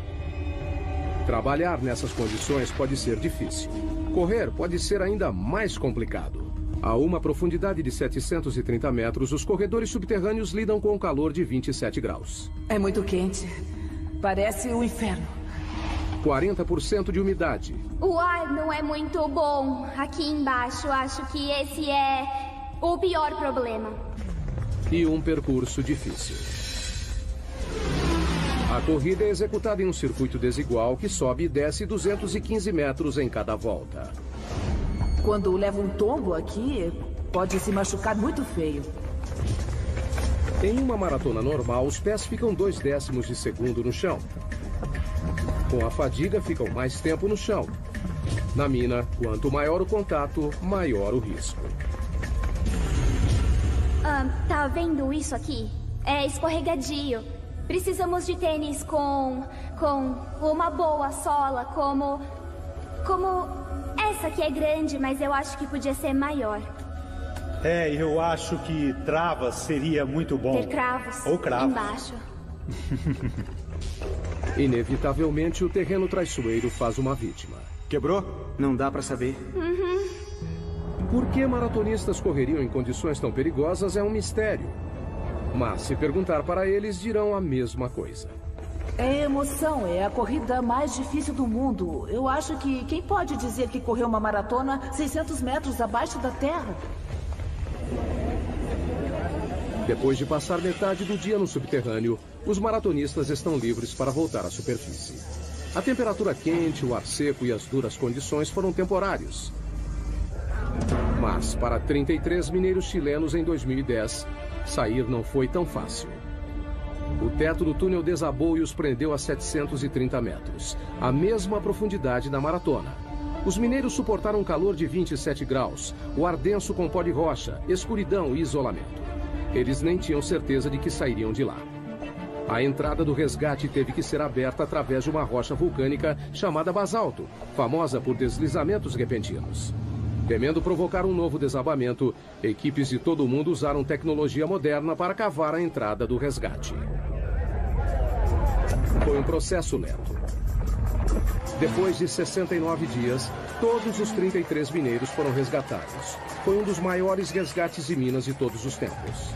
Trabalhar nessas condições pode ser difícil. Correr pode ser ainda mais complicado. A uma profundidade de 730 metros, os corredores subterrâneos lidam com um calor de 27 graus. É muito quente. Parece o inferno. 40% de umidade. O ar não é muito bom. Aqui embaixo, acho que esse é o pior problema. E um percurso difícil. A corrida é executada em um circuito desigual que sobe e desce 215 metros em cada volta. Quando leva um tombo aqui, pode se machucar muito feio. Em uma maratona normal, os pés ficam 0,2 de segundo no chão. Com a fadiga, ficam mais tempo no chão. Na mina, quanto maior o contato, maior o risco. Tá vendo isso aqui? É escorregadio. Precisamos de tênis com uma boa sola, como essa que é grande, mas eu acho que podia ser maior. Eu acho que travas seria muito bom. Ter cravos. Ou cravos. Embaixo. Inevitavelmente, o terreno traiçoeiro faz uma vítima. Quebrou? Não dá pra saber. Por que maratonistas correriam em condições tão perigosas é um mistério. Mas se perguntar para eles, dirão a mesma coisa. É emoção, é a corrida mais difícil do mundo. Eu acho que quem pode dizer que correu uma maratona 600 metros abaixo da terra? Depois de passar metade do dia no subterrâneo, os maratonistas estão livres para voltar à superfície. A temperatura quente, o ar seco e as duras condições foram temporários. Mas para 33 mineiros chilenos em 2010, sair não foi tão fácil. O teto do túnel desabou e os prendeu a 730 metros, a mesma profundidade da maratona. Os mineiros suportaram um calor de 27 graus, o ar denso com pó de rocha, escuridão e isolamento. Eles nem tinham certeza de que sairiam de lá. A entrada do resgate teve que ser aberta através de uma rocha vulcânica chamada basalto, famosa por deslizamentos repentinos. Temendo provocar um novo desabamento, equipes de todo o mundo usaram tecnologia moderna para cavar a entrada do resgate. Foi um processo lento. Depois de 69 dias, todos os 33 mineiros foram resgatados. Foi um dos maiores resgates de minas de todos os tempos.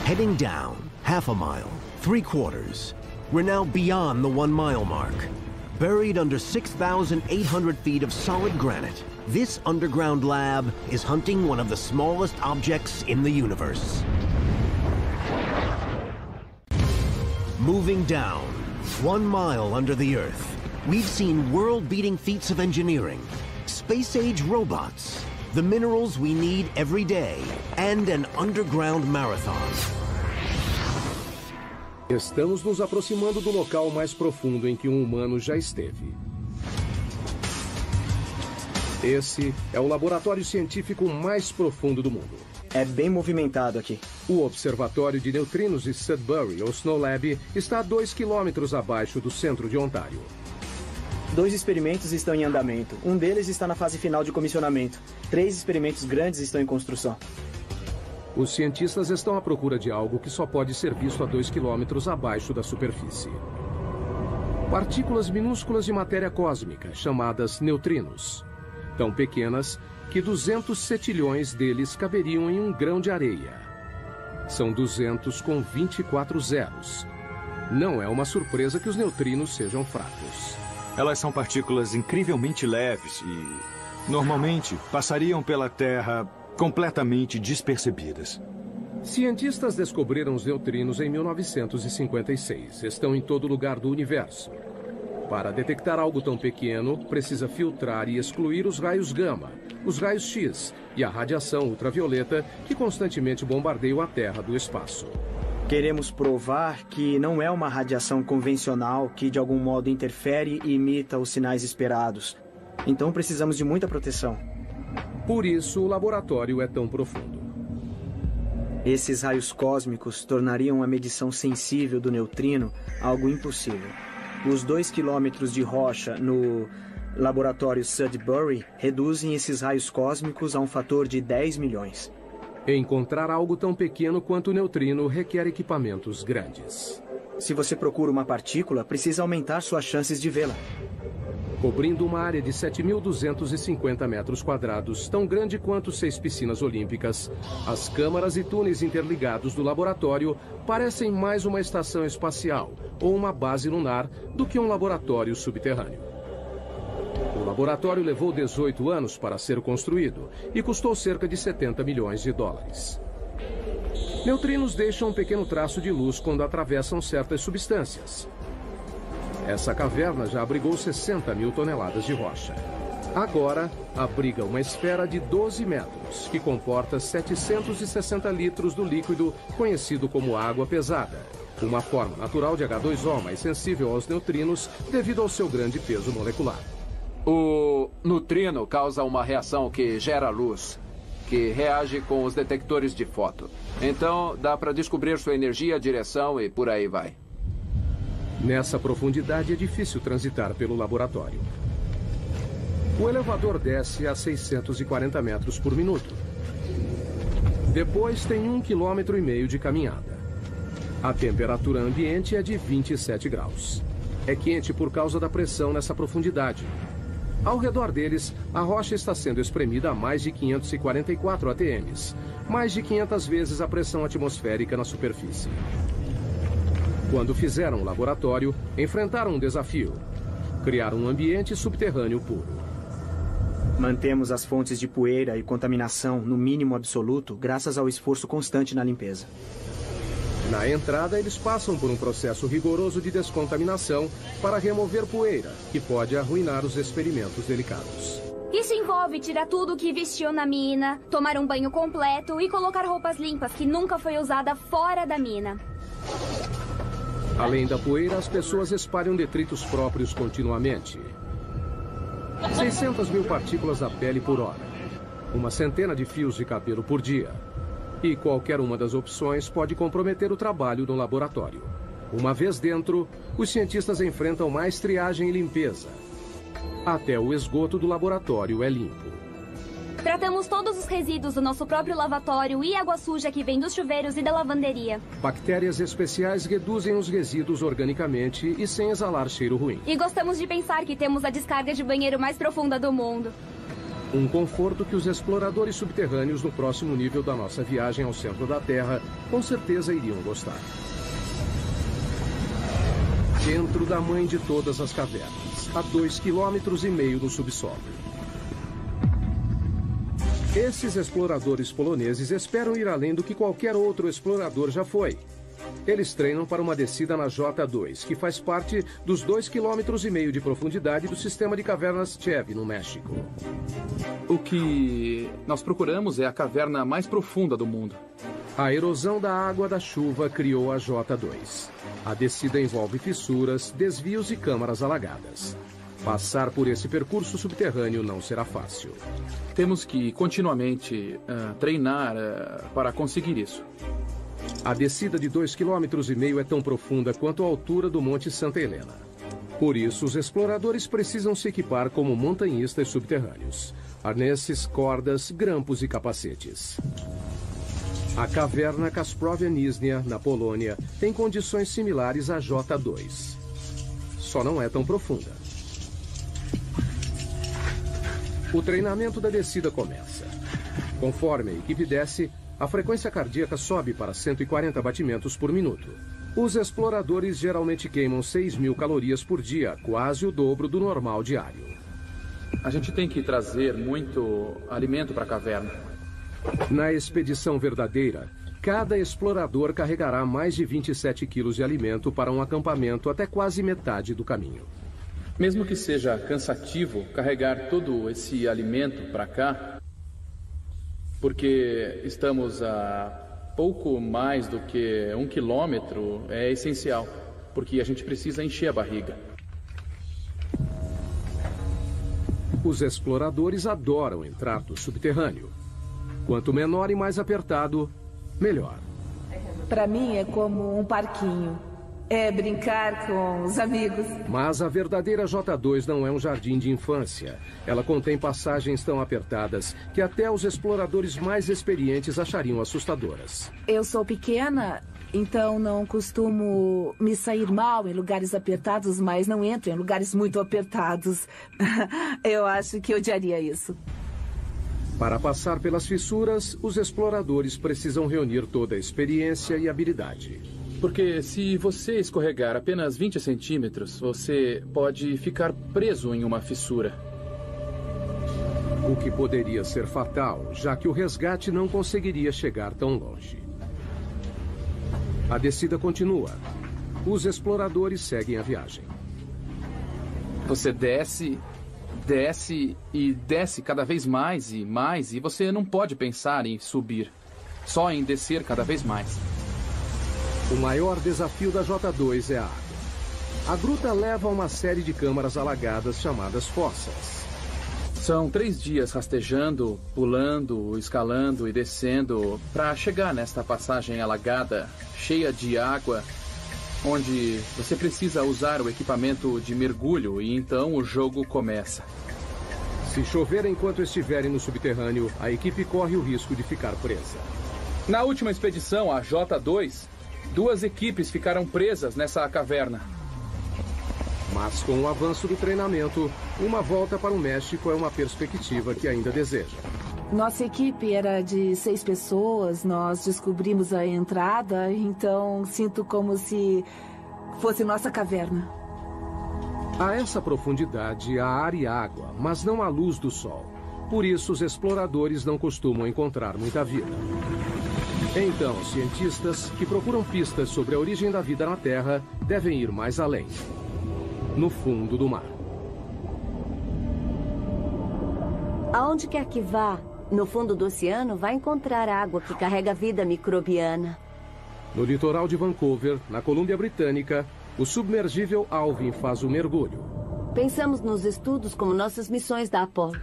Heading down, half a mile, 3/4. We're now beyond the 1 mile mark. Buried under 6,800 feet of solid granite, this underground lab is hunting one of the smallest objects in the universe. Moving down, 1 mile under the Earth, we've seen world-beating feats of engineering, space-age robots, the minerals we need every day, and an underground marathon. Estamos nos aproximando do local mais profundo em que um humano já esteve. Esse é o laboratório científico mais profundo do mundo. É bem movimentado aqui. O Observatório de Neutrinos de Sudbury, ou Snow Lab, está a 2 quilômetros abaixo do centro de Ontário. 2 experimentos estão em andamento. Um deles está na fase final de comissionamento. 3 experimentos grandes estão em construção. Os cientistas estão à procura de algo que só pode ser visto a 2 quilômetros abaixo da superfície. Partículas minúsculas de matéria cósmica, chamadas neutrinos. Tão pequenas que 200 setilhões deles caberiam em um grão de areia. São 200 com 24 zeros. Não é uma surpresa que os neutrinos sejam fracos. Elas são partículas incrivelmente leves e, normalmente, passariam pela Terra completamente despercebidas. Cientistas descobriram os neutrinos em 1956. Estão em todo lugar do universo. Para detectar algo tão pequeno, precisa filtrar e excluir os raios gama, os raios X e a radiação ultravioleta que constantemente bombardeiam a Terra do espaço. Queremos provar que não é uma radiação convencional que de algum modo interfere e imita os sinais esperados. Então precisamos de muita proteção. Por isso o laboratório é tão profundo. Esses raios cósmicos tornariam a medição sensível do neutrino algo impossível. Os 2 quilômetros de rocha no laboratório Sudbury reduzem esses raios cósmicos a um fator de 10 milhões. Encontrar algo tão pequeno quanto o neutrino requer equipamentos grandes. Se você procura uma partícula, precisa aumentar suas chances de vê-la. Cobrindo uma área de 7.250 metros quadrados, tão grande quanto 6 piscinas olímpicas, as câmaras e túneis interligados do laboratório parecem mais uma estação espacial ou uma base lunar do que um laboratório subterrâneo. O laboratório levou 18 anos para ser construído e custou cerca de 70 milhões de dólares. Neutrinos deixam um pequeno traço de luz quando atravessam certas substâncias. Essa caverna já abrigou 60 mil toneladas de rocha. Agora, abriga uma esfera de 12 metros, que comporta 760 litros do líquido conhecido como água pesada, uma forma natural de H2O mais sensível aos neutrinos devido ao seu grande peso molecular. O neutrino causa uma reação que gera luz, que reage com os detectores de foto. Então, dá para descobrir sua energia, direção e por aí vai. Nessa profundidade é difícil transitar pelo laboratório. O elevador desce a 640 metros por minuto. Depois tem 1,5 km de caminhada. A temperatura ambiente é de 27 graus. É quente por causa da pressão nessa profundidade. Ao redor deles, a rocha está sendo espremida a mais de 544 atms, mais de 500 vezes a pressão atmosférica na superfície. Quando fizeram o laboratório, enfrentaram um desafio: criar um ambiente subterrâneo puro. Mantemos as fontes de poeira e contaminação no mínimo absoluto graças ao esforço constante na limpeza. Na entrada, eles passam por um processo rigoroso de descontaminação para remover poeira, que pode arruinar os experimentos delicados. Isso envolve tirar tudo que vestiu na mina, tomar um banho completo e colocar roupas limpas que nunca foi usada fora da mina. Além da poeira, as pessoas espalham detritos próprios continuamente. 600 mil partículas da pele por hora. Uma centena de fios de cabelo por dia. E qualquer uma das opções pode comprometer o trabalho no laboratório. Uma vez dentro, os cientistas enfrentam mais triagem e limpeza. Até o esgoto do laboratório é limpo. Tratamos todos os resíduos do nosso próprio lavatório e água suja que vem dos chuveiros e da lavanderia. Bactérias especiais reduzem os resíduos organicamente e sem exalar cheiro ruim. E gostamos de pensar que temos a descarga de banheiro mais profunda do mundo. Um conforto que os exploradores subterrâneos no próximo nível da nossa viagem ao centro da Terra com certeza iriam gostar. Dentro da mãe de todas as cavernas, a 2,5 km no subsolo. Esses exploradores poloneses esperam ir além do que qualquer outro explorador já foi. Eles treinam para uma descida na J2, que faz parte dos 2,5 km de profundidade do sistema de cavernas Chev, no México. O que nós procuramos é a caverna mais profunda do mundo. A erosão da água da chuva criou a J2. A descida envolve fissuras, desvios e câmaras alagadas. Passar por esse percurso subterrâneo não será fácil. Temos que continuamente treinar para conseguir isso. A descida de 2,5 km é tão profunda quanto a altura do Monte Santa Helena. Por isso, os exploradores precisam se equipar como montanhistas subterrâneos. Arnesses, cordas, grampos e capacetes. A caverna Kasprovia Nizhnia, na Polônia, tem condições similares à J2. Só não é tão profunda. O treinamento da descida começa. Conforme a equipe desce, a frequência cardíaca sobe para 140 batimentos por minuto. Os exploradores geralmente queimam 6.000 calorias por dia, quase o dobro do normal diário. A gente tem que trazer muito alimento para a caverna. Na expedição verdadeira, cada explorador carregará mais de 27 quilos de alimento para um acampamento até quase metade do caminho. Mesmo que seja cansativo carregar todo esse alimento para cá, porque estamos a pouco mais do que 1 quilômetro, é essencial, porque a gente precisa encher a barriga. Os exploradores adoram entrar no subterrâneo. Quanto menor e mais apertado, melhor. Para mim é como um parquinho. É brincar com os amigos. Mas a verdadeira J2 não é um jardim de infância. Ela contém passagens tão apertadas que até os exploradores mais experientes achariam assustadoras. Eu sou pequena, então não costumo me sair mal em lugares apertados, mas não entro em lugares muito apertados. Eu acho que odiaria isso. Para passar pelas fissuras, os exploradores precisam reunir toda a experiência e habilidade. Porque se você escorregar apenas 20 centímetros, você pode ficar preso em uma fissura. O que poderia ser fatal, já que o resgate não conseguiria chegar tão longe. A descida continua. Os exploradores seguem a viagem. Você desce, desce e desce cada vez mais e mais, e você não pode pensar em subir, só em descer cada vez mais. O maior desafio da J2 é a água. A gruta leva a uma série de câmaras alagadas chamadas fossas. São 3 dias rastejando, pulando, escalando e descendo para chegar nesta passagem alagada, cheia de água, onde você precisa usar o equipamento de mergulho e então o jogo começa. Se chover enquanto estiverem no subterrâneo, a equipe corre o risco de ficar presa. Na última expedição, a J2, 2 equipes ficaram presas nessa caverna. Mas com o avanço do treinamento, uma volta para o México é uma perspectiva que ainda deseja. Nossa equipe era de 6 pessoas, nós descobrimos a entrada, então sinto como se fosse nossa caverna. A essa profundidade há ar e água, mas não há luz do sol. Por isso, os exploradores não costumam encontrar muita vida. Então, cientistas que procuram pistas sobre a origem da vida na Terra devem ir mais além. No fundo do mar. Aonde quer que vá, no fundo do oceano, vai encontrar água que carrega vida microbiana. No litoral de Vancouver, na Colômbia Britânica, o submergível Alvin faz o mergulho. Pensamos nos estudos como nossas missões da Apollo.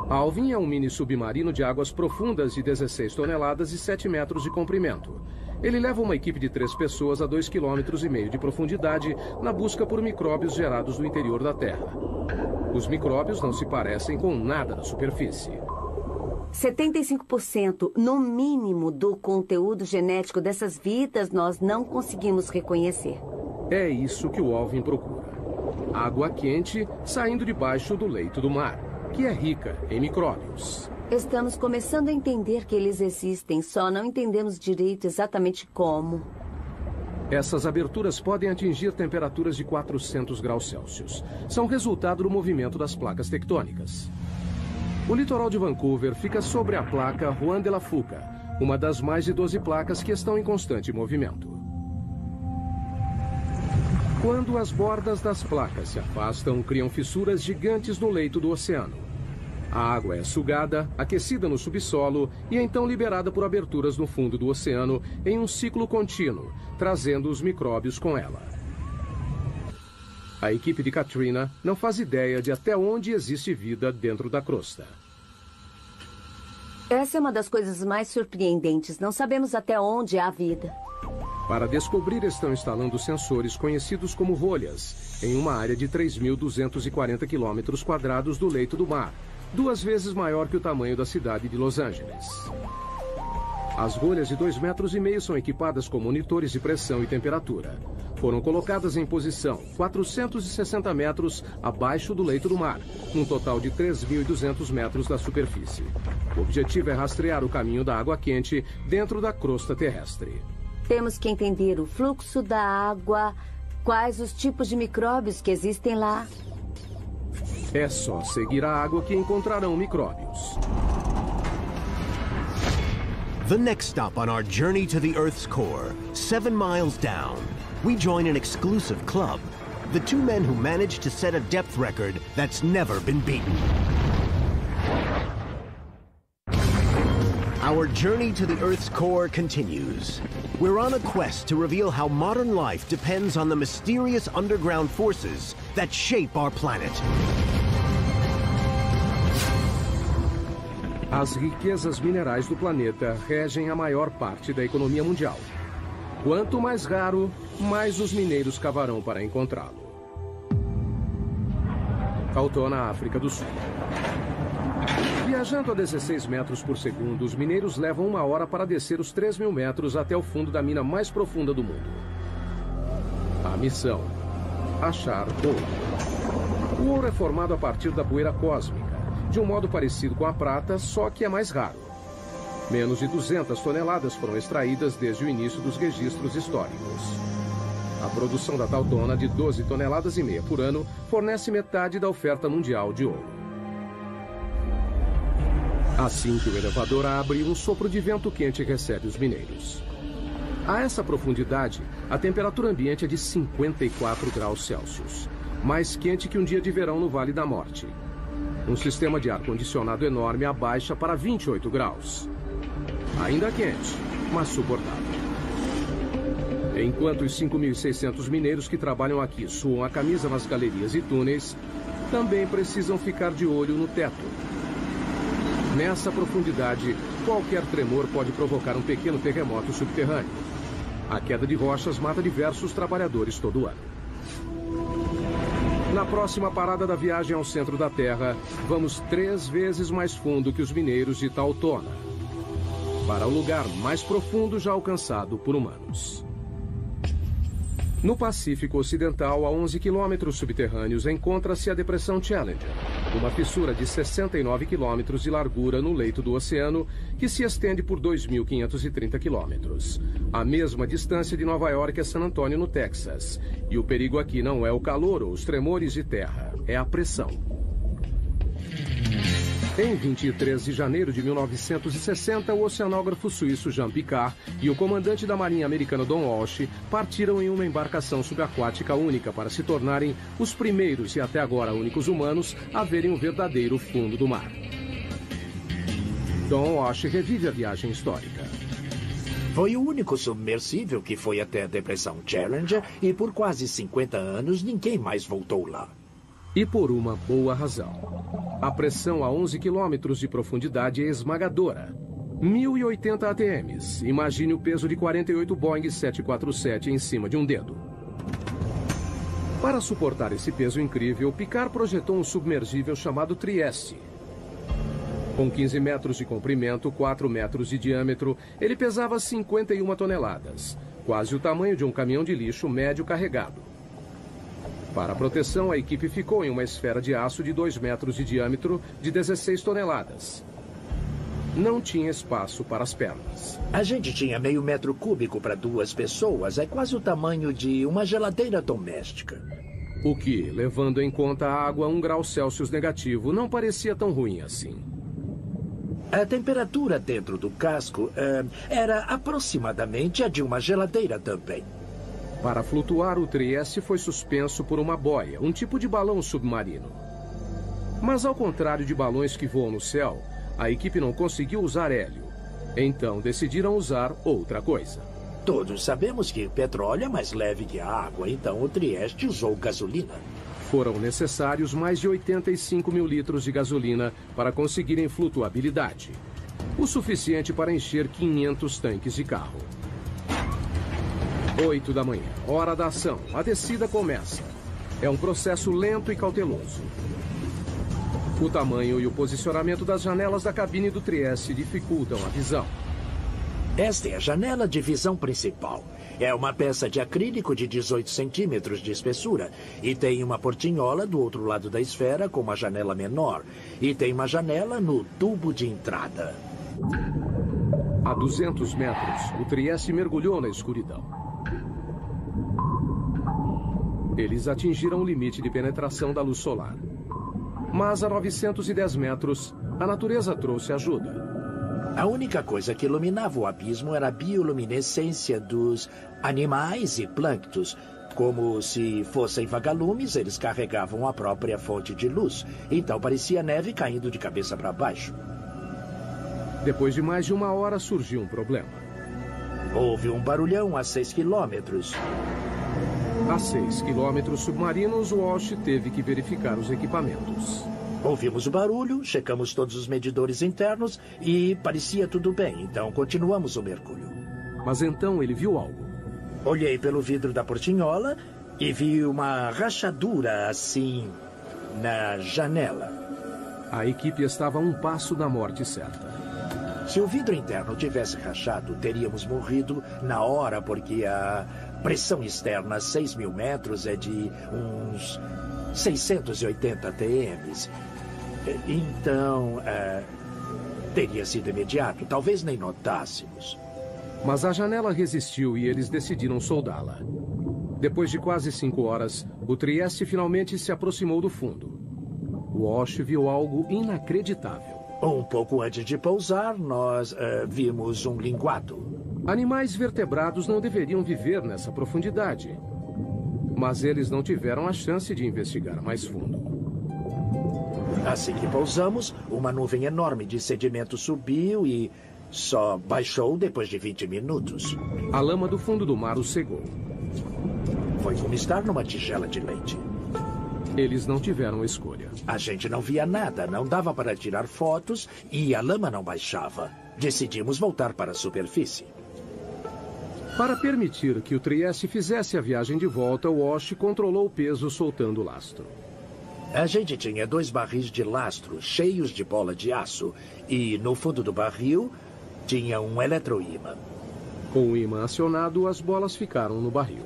Alvin é um mini submarino de águas profundas de 16 toneladas e 7 metros de comprimento. Ele leva uma equipe de 3 pessoas a 2,5 km de profundidade na busca por micróbios gerados no interior da Terra. Os micróbios não se parecem com nada na superfície. 75%, no mínimo, do conteúdo genético dessas vidas nós não conseguimos reconhecer. É isso que o Alvin procura. Água quente saindo debaixo do leito do mar, que é rica em micróbios. Estamos começando a entender que eles existem, só não entendemos direito exatamente como. Essas aberturas podem atingir temperaturas de 400 graus Celsius. São resultado do movimento das placas tectônicas. O litoral de Vancouver fica sobre a placa Juan de la Fuca, uma das mais de 12 placas que estão em constante movimento. Quando as bordas das placas se afastam, criam fissuras gigantes no leito do oceano. A água é sugada, aquecida no subsolo e então liberada por aberturas no fundo do oceano em um ciclo contínuo, trazendo os micróbios com ela. A equipe de Katrina não faz ideia de até onde existe vida dentro da crosta. Essa é uma das coisas mais surpreendentes. Não sabemos até onde há vida. Para descobrir, estão instalando sensores conhecidos como rolhas, em uma área de 3.240 km² do leito do mar, 2 vezes maior que o tamanho da cidade de Los Angeles. As rolhas de 2,5 metros são equipadas com monitores de pressão e temperatura. Foram colocadas em posição 460 metros abaixo do leito do mar, num total de 3.200 metros da superfície. O objetivo é rastrear o caminho da água quente dentro da crosta terrestre. Temos que entender o fluxo da água, quais os tipos de micróbios que existem lá. É só seguir a água que encontrarão micróbios. The next stop on our journey to the Earth's core, 7 miles down, we join an exclusive club. The 2 men who managed to set a depth record that's never been beaten. Our journey to the Earth's core continues. We're on a quest to reveal how modern life depends on the mysterious underground forces that shape our planet. As riquezas minerais do planeta regem a maior parte da economia mundial. Quanto mais raro, mais os mineiros cavarão para encontrá-lo. Altona, África do Sul. Viajando a 16 metros por segundo, os mineiros levam 1 hora para descer os 3.000 metros até o fundo da mina mais profunda do mundo. A missão: achar ouro. O ouro é formado a partir da poeira cósmica, de um modo parecido com a prata, só que é mais raro. Menos de 200 toneladas foram extraídas desde o início dos registros históricos. A produção da Tautona, de 12,5 toneladas por ano, fornece metade da oferta mundial de ouro. Assim que o elevador abre, um sopro de vento quente recebe os mineiros. A essa profundidade, a temperatura ambiente é de 54 graus Celsius, mais quente que um dia de verão no Vale da Morte. Um sistema de ar-condicionado enorme abaixa para 28 graus. Ainda quente, mas suportável. Enquanto os 5.600 mineiros que trabalham aqui suam a camisa nas galerias e túneis, também precisam ficar de olho no teto. Nessa profundidade, qualquer tremor pode provocar um pequeno terremoto subterrâneo. A queda de rochas mata diversos trabalhadores todo ano. Na próxima parada da viagem ao centro da Terra, vamos 3 vezes mais fundo que os mineiros de Tautona, para o lugar mais profundo já alcançado por humanos. No Pacífico Ocidental, a 11 quilômetros subterrâneos, encontra-se a Depressão Challenger, uma fissura de 69 quilômetros de largura no leito do oceano, que se estende por 2.530 quilômetros. A mesma distância de Nova York a San Antônio, no Texas. E o perigo aqui não é o calor ou os tremores de terra, é a pressão. Em 23 de janeiro de 1960, o oceanógrafo suíço Jean Piccard e o comandante da Marinha americana Don Walsh partiram em uma embarcação subaquática única para se tornarem os primeiros e até agora únicos humanos a verem o verdadeiro fundo do mar. Don Walsh revive a viagem histórica. Foi o único submersível que foi até a Depressão Challenger e por quase 50 anos ninguém mais voltou lá. E por uma boa razão. A pressão a 11 quilômetros de profundidade é esmagadora. 1.080 ATMs. Imagine o peso de 48 Boeing 747 em cima de um dedo. Para suportar esse peso incrível, Piccard projetou um submergível chamado Trieste. Com 15 metros de comprimento, 4 metros de diâmetro, ele pesava 51 toneladas, quase o tamanho de um caminhão de lixo médio carregado. Para a proteção, a equipe ficou em uma esfera de aço de 2 metros de diâmetro, de 16 toneladas. Não tinha espaço para as pernas. A gente tinha meio metro cúbico para 2 pessoas. É quase o tamanho de uma geladeira doméstica. O que, levando em conta a água a 1 grau Celsius negativo, não parecia tão ruim assim. A temperatura dentro do casco era aproximadamente a de uma geladeira também. Para flutuar, o Trieste foi suspenso por uma boia, um tipo de balão submarino. Mas ao contrário de balões que voam no céu, a equipe não conseguiu usar hélio. Então decidiram usar outra coisa. Todos sabemos que petróleo é mais leve que a água, então o Trieste usou gasolina. Foram necessários mais de 85 mil litros de gasolina para conseguirem flutuabilidade. O suficiente para encher 500 tanques de carro. 8 da manhã, hora da ação. A descida começa. É um processo lento e cauteloso. O tamanho e o posicionamento das janelas da cabine do Trieste dificultam a visão. Esta é a janela de visão principal. É uma peça de acrílico de 18 centímetros de espessura e tem uma portinhola do outro lado da esfera com uma janela menor. E tem uma janela no tubo de entrada. A 200 metros, o Trieste mergulhou na escuridão. Eles atingiram o limite de penetração da luz solar. Mas a 910 metros, a natureza trouxe ajuda. A única coisa que iluminava o abismo era a bioluminescência dos animais e plânctons. Como se fossem vagalumes, eles carregavam a própria fonte de luz. Então parecia neve caindo de cabeça para baixo. Depois de mais de 1 hora, surgiu um problema. Houve um barulhão a 6 quilômetros. A 6 quilômetros submarinos, Walsh teve que verificar os equipamentos. Ouvimos o barulho, checamos todos os medidores internos e parecia tudo bem, então continuamos o mergulho. Mas então ele viu algo. Olhei pelo vidro da portinhola e vi uma rachadura assim na janela. A equipe estava a 1 passo da morte certa. Se o vidro interno tivesse rachado, teríamos morrido na hora, porque a pressão externa a 6.000 metros é de uns 680 ATMs. Então, teria sido imediato. Talvez nem notássemos. Mas a janela resistiu e eles decidiram soldá-la. Depois de quase 5 horas, o Trieste finalmente se aproximou do fundo. Walsh viu algo inacreditável. Um pouco antes de pousar, nós vimos um linguado. Animais vertebrados não deveriam viver nessa profundidade. Mas eles não tiveram a chance de investigar mais fundo. Assim que pousamos, uma nuvem enorme de sedimento subiu e só baixou depois de 20 minutos. A lama do fundo do mar os cegou. Foi como estar numa tigela de leite. Eles não tiveram escolha. A gente não via nada, não dava para tirar fotos e a lama não baixava. Decidimos voltar para a superfície. Para permitir que o Trieste fizesse a viagem de volta, Walsh controlou o peso soltando o lastro. A gente tinha 2 barris de lastro cheios de bola de aço e no fundo do barril tinha um eletroímã. Com o ímã acionado, as bolas ficaram no barril.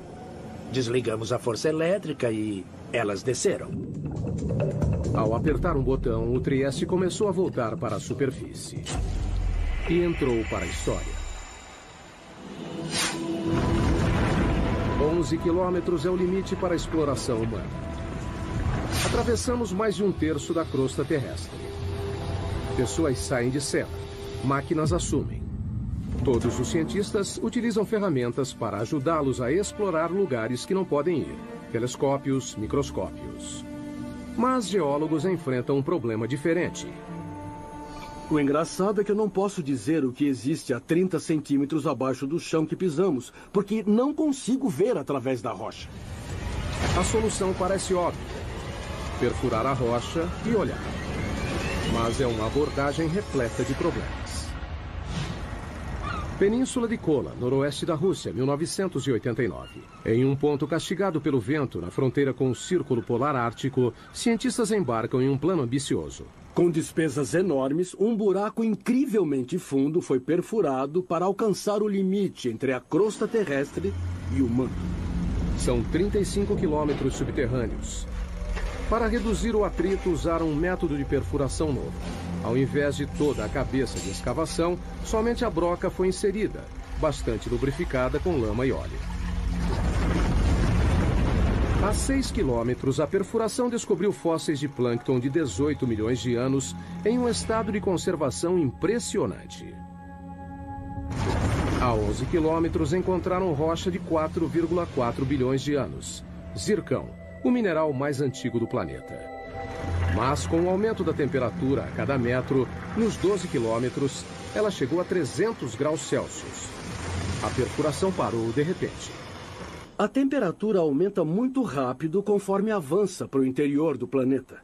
Desligamos a força elétrica e elas desceram. Ao apertar um botão, o Trieste começou a voltar para a superfície. E entrou para a história. 11 quilômetros é o limite para a exploração humana. Atravessamos mais de 1/3 da crosta terrestre. Pessoas saem de cena, máquinas assumem. Todos os cientistas utilizam ferramentas para ajudá-los a explorar lugares que não podem ir. Telescópios, microscópios. Mas geólogos enfrentam um problema diferente. O engraçado é que eu não posso dizer o que existe a 30 centímetros abaixo do chão que pisamos, porque não consigo ver através da rocha. A solução parece óbvia. Perfurar a rocha e olhar. Mas é uma abordagem repleta de problemas. Península de Kola, noroeste da Rússia, 1989. Em um ponto castigado pelo vento, na fronteira com o Círculo Polar Ártico, cientistas embarcam em um plano ambicioso. Com despesas enormes, um buraco incrivelmente fundo foi perfurado para alcançar o limite entre a crosta terrestre e o manto. São 35 quilômetros subterrâneos. Para reduzir o atrito, usaram um método de perfuração novo. Ao invés de toda a cabeça de escavação, somente a broca foi inserida, bastante lubrificada com lama e óleo. A 6 quilômetros, a perfuração descobriu fósseis de plâncton de 18 milhões de anos em um estado de conservação impressionante. A 11 quilômetros, encontraram rocha de 4,4 bilhões de anos. Zircão, o mineral mais antigo do planeta. Mas com o aumento da temperatura a cada metro, nos 12 quilômetros, ela chegou a 300 graus Celsius. A perfuração parou de repente. A temperatura aumenta muito rápido conforme avança para o interior do planeta.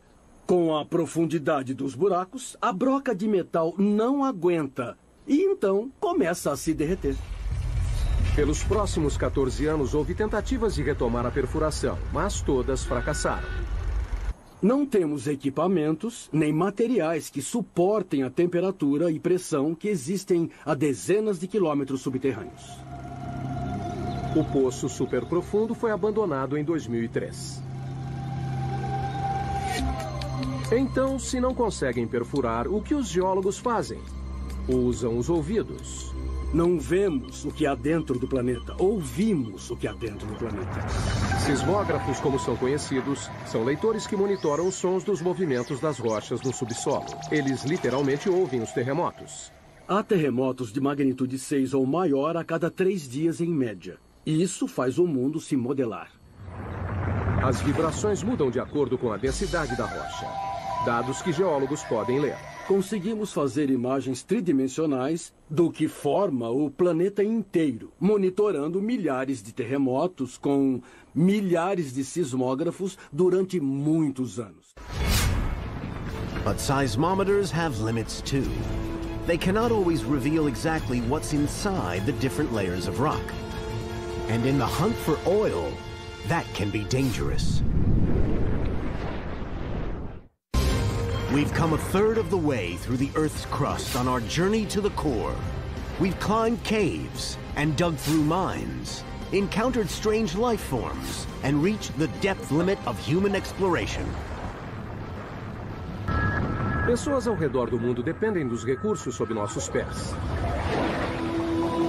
Com a profundidade dos buracos, a broca de metal não aguenta e então começa a se derreter. Pelos próximos 14 anos, houve tentativas de retomar a perfuração, mas todas fracassaram. Não temos equipamentos nem materiais que suportem a temperatura e pressão que existem a dezenas de quilômetros subterrâneos. O poço superprofundo foi abandonado em 2003. Então, se não conseguem perfurar, o que os geólogos fazem? Usam os ouvidos. Não vemos o que há dentro do planeta, ouvimos o que há dentro do planeta. Sismógrafos, como são conhecidos, são leitores que monitoram os sons dos movimentos das rochas no subsolo. Eles literalmente ouvem os terremotos. Há terremotos de magnitude 6 ou maior a cada 3 dias em média. E isso faz o mundo se modelar. As vibrações mudam de acordo com a densidade da rocha. Dados que geólogos podem ler. Conseguimos fazer imagens tridimensionais do que forma o planeta inteiro, monitorando milhares de terremotos com milhares de sismógrafos durante muitos anos. But seismometers have limits too. They cannot always reveal exactly what's inside the different layers of rock. And in the hunt for oil, that can be dangerous. We've come a third of the way through the Earth's crust on our journey to the core. We've climbed caves and dug through mines, encountered strange life forms, and reached the depth limit of human exploration. Pessoas ao redor do mundo dependem dos recursos sob nossos pés.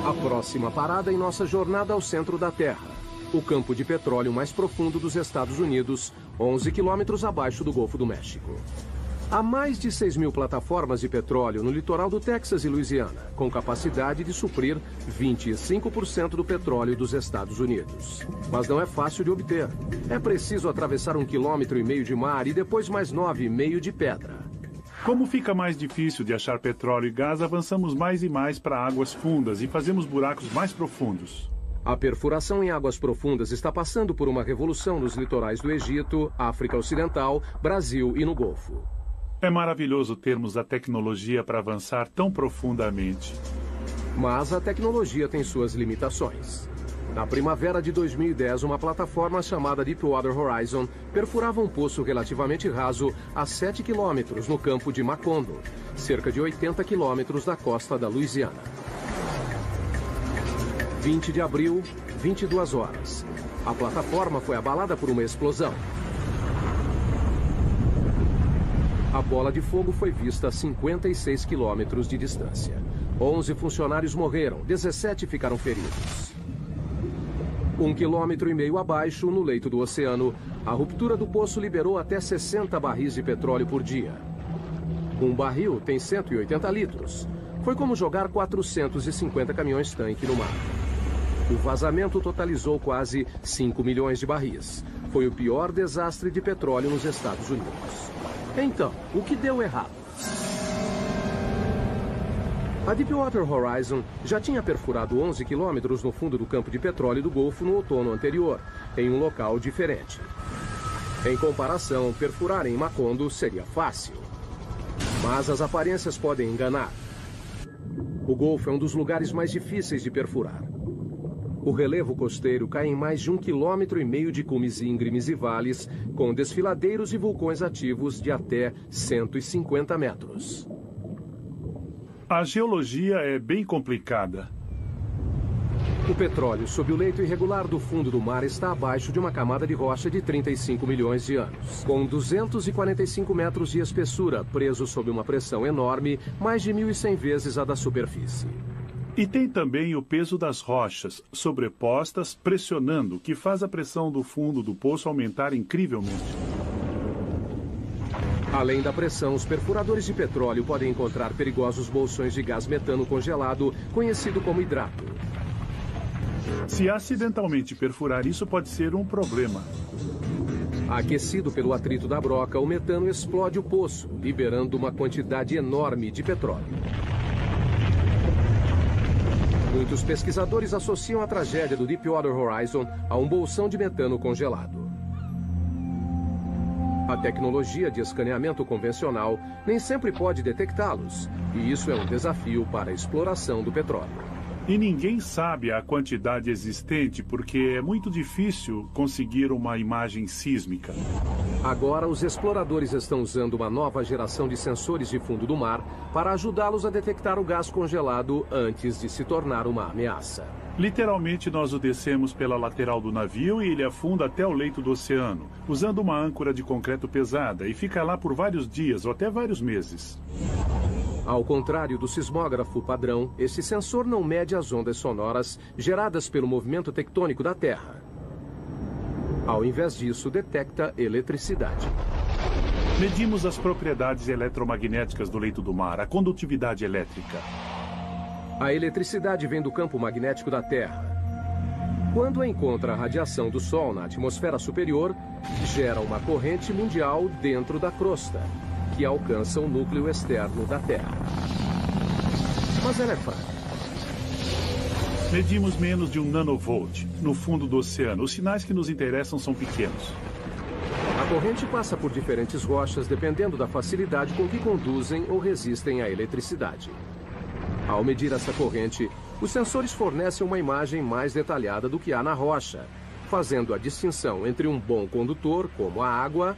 A próxima parada em nossa jornada ao centro da Terra. O campo de petróleo mais profundo dos Estados Unidos, 11 quilômetros abaixo do Golfo do México. Há mais de 6.000 plataformas de petróleo no litoral do Texas e Louisiana, com capacidade de suprir 25% do petróleo dos Estados Unidos. Mas não é fácil de obter. É preciso atravessar 1,5 km de mar e depois mais 9,5 de pedra. Como fica mais difícil de achar petróleo e gás, avançamos mais e mais para águas fundas e fazemos buracos mais profundos. A perfuração em águas profundas está passando por uma revolução nos litorais do Egito, África Ocidental, Brasil e no Golfo. É maravilhoso termos a tecnologia para avançar tão profundamente. Mas a tecnologia tem suas limitações. Na primavera de 2010, uma plataforma chamada Deepwater Horizon perfurava um poço relativamente raso a 7 quilômetros no campo de Macondo, cerca de 80 quilômetros da costa da Louisiana. 20 de abril, 22 horas. A plataforma foi abalada por uma explosão. A bola de fogo foi vista a 56 quilômetros de distância. 11 funcionários morreram, 17 ficaram feridos. 1,5 km abaixo, no leito do oceano, a ruptura do poço liberou até 60 barris de petróleo por dia. Um barril tem 180 litros. Foi como jogar 450 caminhões-tanque no mar. O vazamento totalizou quase 5 milhões de barris. Foi o pior desastre de petróleo nos Estados Unidos. Então, o que deu errado? A Deepwater Horizon já tinha perfurado 11 quilômetros no fundo do campo de petróleo do Golfo no outono anterior, em um local diferente. Em comparação, perfurar em Macondo seria fácil. Mas as aparências podem enganar. O Golfo é um dos lugares mais difíceis de perfurar. O relevo costeiro cai em mais de 1,5 km de cumes íngremes e vales, com desfiladeiros e vulcões ativos de até 150 metros. A geologia é bem complicada. O petróleo sob o leito irregular do fundo do mar está abaixo de uma camada de rocha de 35 milhões de anos, com 245 metros de espessura, preso sob uma pressão enorme, mais de 1.100 vezes a da superfície. E tem também o peso das rochas, sobrepostas, pressionando, que faz a pressão do fundo do poço aumentar incrivelmente. Além da pressão, os perfuradores de petróleo podem encontrar perigosos bolsões de gás metano congelado, conhecido como hidrato. Se acidentalmente perfurar, isso pode ser um problema. Aquecido pelo atrito da broca, o metano explode o poço, liberando uma quantidade enorme de petróleo. Muitos pesquisadores associam a tragédia do Deepwater Horizon a um bolsão de metano congelado. A tecnologia de escaneamento convencional nem sempre pode detectá-los, e isso é um desafio para a exploração do petróleo. E ninguém sabe a quantidade existente porque é muito difícil conseguir uma imagem sísmica. Agora, os exploradores estão usando uma nova geração de sensores de fundo do mar para ajudá-los a detectar o gás congelado antes de se tornar uma ameaça. Literalmente, nós o descemos pela lateral do navio e ele afunda até o leito do oceano, usando uma âncora de concreto pesada, e fica lá por vários dias ou até vários meses. Ao contrário do sismógrafo padrão, esse sensor não mede as ondas sonoras geradas pelo movimento tectônico da Terra. Ao invés disso, detecta eletricidade. Medimos as propriedades eletromagnéticas do leito do mar, a condutividade elétrica. A eletricidade vem do campo magnético da Terra. Quando encontra a radiação do Sol na atmosfera superior, gera uma corrente mundial dentro da crosta, que alcança o núcleo externo da Terra. Mas ela é fraca. Medimos menos de 1 nanovolt no fundo do oceano. Os sinais que nos interessam são pequenos. A corrente passa por diferentes rochas dependendo da facilidade com que conduzem ou resistem à eletricidade. Ao medir essa corrente, os sensores fornecem uma imagem mais detalhada do que há na rocha, fazendo a distinção entre um bom condutor, como a água,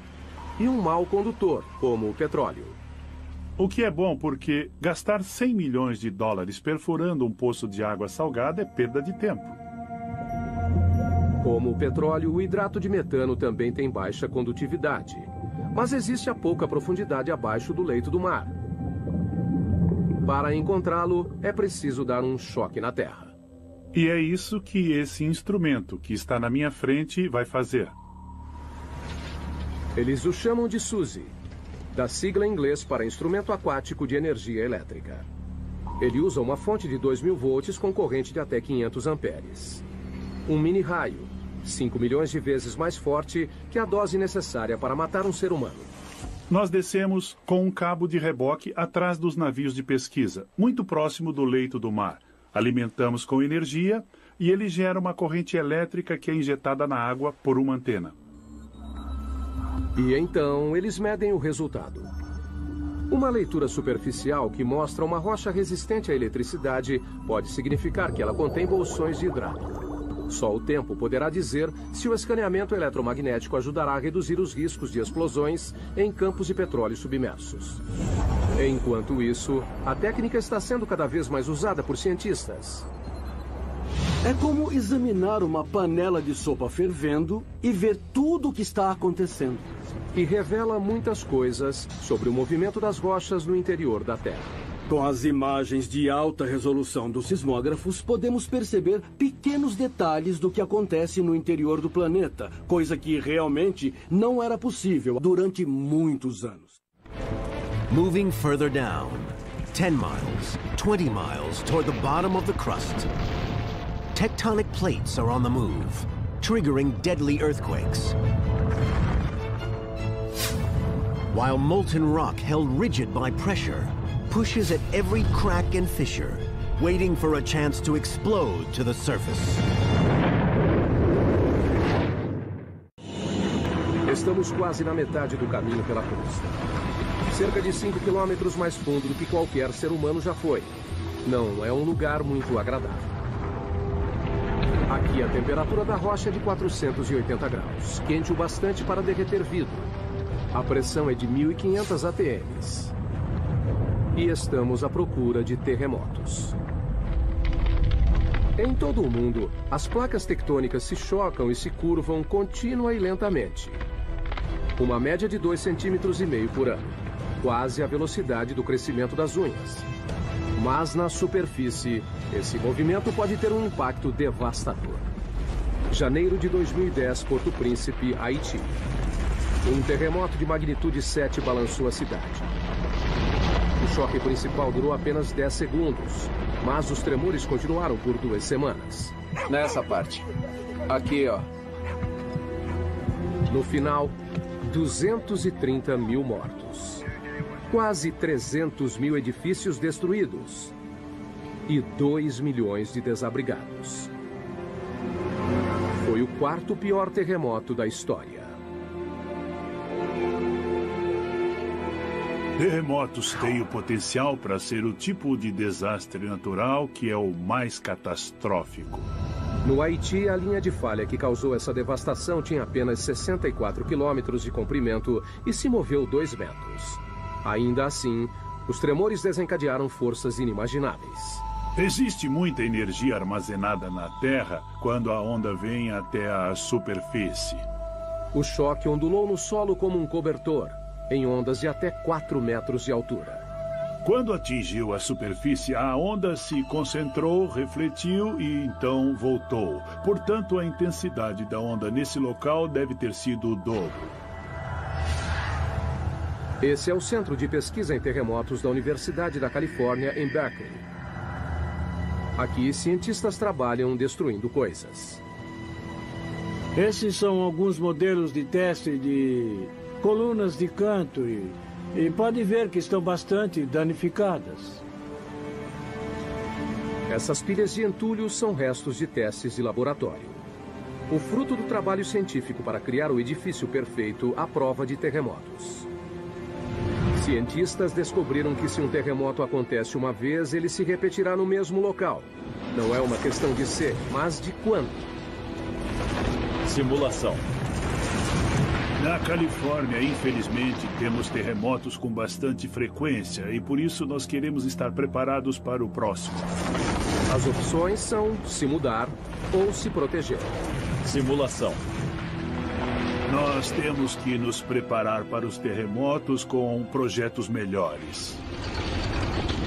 e um mau condutor, como o petróleo. O que é bom porque gastar 100 milhões de dólares perfurando um poço de água salgada é perda de tempo. Como o petróleo, o hidrato de metano também tem baixa condutividade, mas existe a pouca profundidade abaixo do leito do mar. Para encontrá-lo, é preciso dar um choque na Terra. E é isso que esse instrumento que está na minha frente vai fazer. Eles o chamam de SUSY. da sigla em inglês para Instrumento Aquático de Energia Elétrica. Ele usa uma fonte de 2.000 volts com corrente de até 500 amperes. Um mini-raio, 5 milhões de vezes mais forte que a dose necessária para matar um ser humano. Nós descemos com um cabo de reboque atrás dos navios de pesquisa, muito próximo do leito do mar. Alimentamos com energia e ele gera uma corrente elétrica que é injetada na água por uma antena. E então eles medem o resultado. Uma leitura superficial que mostra uma rocha resistente à eletricidade pode significar que ela contém bolsões de hidrato. Só o tempo poderá dizer se o escaneamento eletromagnético ajudará a reduzir os riscos de explosões em campos de petróleo submersos. Enquanto isso, a técnica está sendo cada vez mais usada por cientistas. É como examinar uma panela de sopa fervendo e ver tudo o que está acontecendo. E revela muitas coisas sobre o movimento das rochas no interior da Terra. Com as imagens de alta resolução dos sismógrafos, podemos perceber pequenos detalhes do que acontece no interior do planeta, coisa que realmente não era possível durante muitos anos. Moving further down, 10 miles, 20 miles toward the bottom of the crust. Tectonic plates are on the move, triggering deadly earthquakes. While molten rock held rigid by pressure pushes at every crack and fissure, waiting for a chance to explode to the surface. Estamos quase na metade do caminho pela costa. Cerca de 5 quilômetros mais fundo do que qualquer ser humano já foi. Não é um lugar muito agradável. Aqui a temperatura da rocha é de 480 graus, quente o bastante para derreter vidro. A pressão é de 1.500 ATMs. E estamos à procura de terremotos. Em todo o mundo, as placas tectônicas se chocam e se curvam contínua e lentamente. Uma média de 2,5 cm por ano, quase a velocidade do crescimento das unhas. Mas na superfície, esse movimento pode ter um impacto devastador. Janeiro de 2010, Porto Príncipe, Haiti. Um terremoto de magnitude 7 balançou a cidade. O choque principal durou apenas 10 segundos, mas os tremores continuaram por 2 semanas. Nessa parte. Aqui, ó. No final, 230 mil mortos. Quase 300 mil edifícios destruídos. E 2 milhões de desabrigados. Foi o 4º pior terremoto da história. Terremotos têm o potencial para ser o tipo de desastre natural que é o mais catastrófico. No Haiti, a linha de falha que causou essa devastação tinha apenas 64 quilômetros de comprimento e se moveu 2 metros. Ainda assim, os tremores desencadearam forças inimagináveis. Existe muita energia armazenada na Terra quando a onda vem até a superfície. O choque ondulou no solo como um cobertor, em ondas de até 4 metros de altura. Quando atingiu a superfície, a onda se concentrou, refletiu e então voltou. Portanto, a intensidade da onda nesse local deve ter sido o dobro. Esse é o Centro de Pesquisa em Terremotos da Universidade da Califórnia, em Berkeley. Aqui, cientistas trabalham destruindo coisas. Esses são alguns modelos de teste de colunas de canto e pode ver que estão bastante danificadas. Essas pilhas de entulho são restos de testes de laboratório. O fruto do trabalho científico para criar o edifício perfeito à prova de terremotos. Cientistas descobriram que se um terremoto acontece uma vez, ele se repetirá no mesmo local. Não é uma questão de ser, mas de quando. Simulação. Na Califórnia, infelizmente, temos terremotos com bastante frequência e por isso nós queremos estar preparados para o próximo. As opções são se mudar ou se proteger. Simulação. Nós temos que nos preparar para os terremotos com projetos melhores.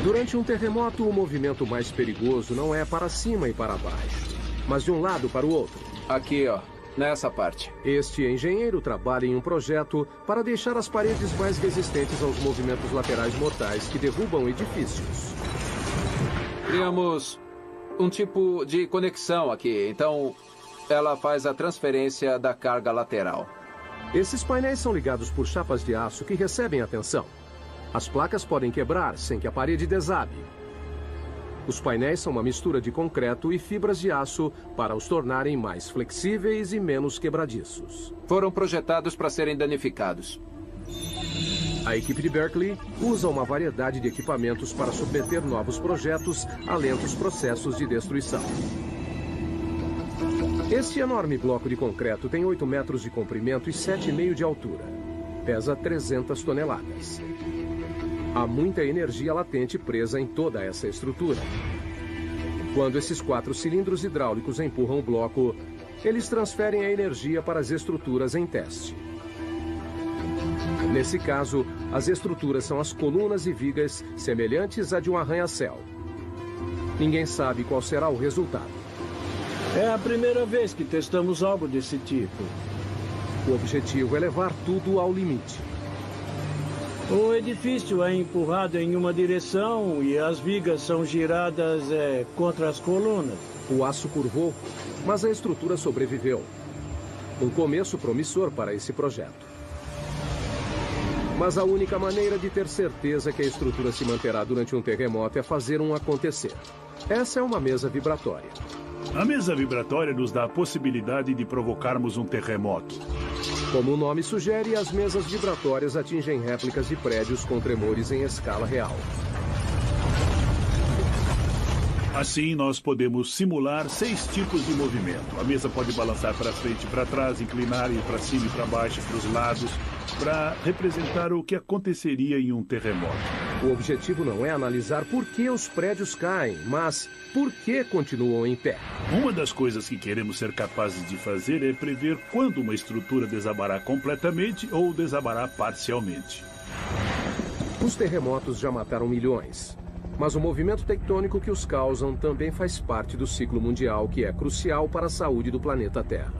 Durante um terremoto, o movimento mais perigoso não é para cima e para baixo, mas de um lado para o outro. Aqui, ó. nessa parte. Este engenheiro trabalha em um projeto para deixar as paredes mais resistentes aos movimentos laterais mortais que derrubam edifícios. Criamos um tipo de conexão aqui, então ela faz a transferência da carga lateral. Esses painéis são ligados por chapas de aço que recebem a tensão. As placas podem quebrar sem que a parede desabe. Os painéis são uma mistura de concreto e fibras de aço para os tornarem mais flexíveis e menos quebradiços. Foram projetados para serem danificados. A equipe de Berkeley usa uma variedade de equipamentos para submeter novos projetos a lentos processos de destruição. Este enorme bloco de concreto tem 8 metros de comprimento e 7,5 de altura. Pesa 300 toneladas. Há muita energia latente presa em toda essa estrutura. Quando esses 4 cilindros hidráulicos empurram o bloco, eles transferem a energia para as estruturas em teste. Nesse caso, as estruturas são as colunas e vigas semelhantes à de um arranha-céu. Ninguém sabe qual será o resultado. É a primeira vez que testamos algo desse tipo. O objetivo é levar tudo ao limite. O edifício é empurrado em uma direção e as vigas são giradas contra as colunas. O aço curvou, mas a estrutura sobreviveu. Um começo promissor para esse projeto. Mas a única maneira de ter certeza que a estrutura se manterá durante um terremoto é fazer um acontecer. Essa é uma mesa vibratória. A mesa vibratória nos dá a possibilidade de provocarmos um terremoto. Como o nome sugere, as mesas vibratórias atingem réplicas de prédios com tremores em escala real. Assim, nós podemos simular 6 tipos de movimento. A mesa pode balançar para frente e para trás, inclinar, ir para cima e para baixo, para os lados, para representar o que aconteceria em um terremoto. O objetivo não é analisar por que os prédios caem, mas por que continuam em pé. Uma das coisas que queremos ser capazes de fazer é prever quando uma estrutura desabará completamente ou desabará parcialmente. Os terremotos já mataram milhões. Mas o movimento tectônico que os causam também faz parte do ciclo mundial, que é crucial para a saúde do planeta Terra.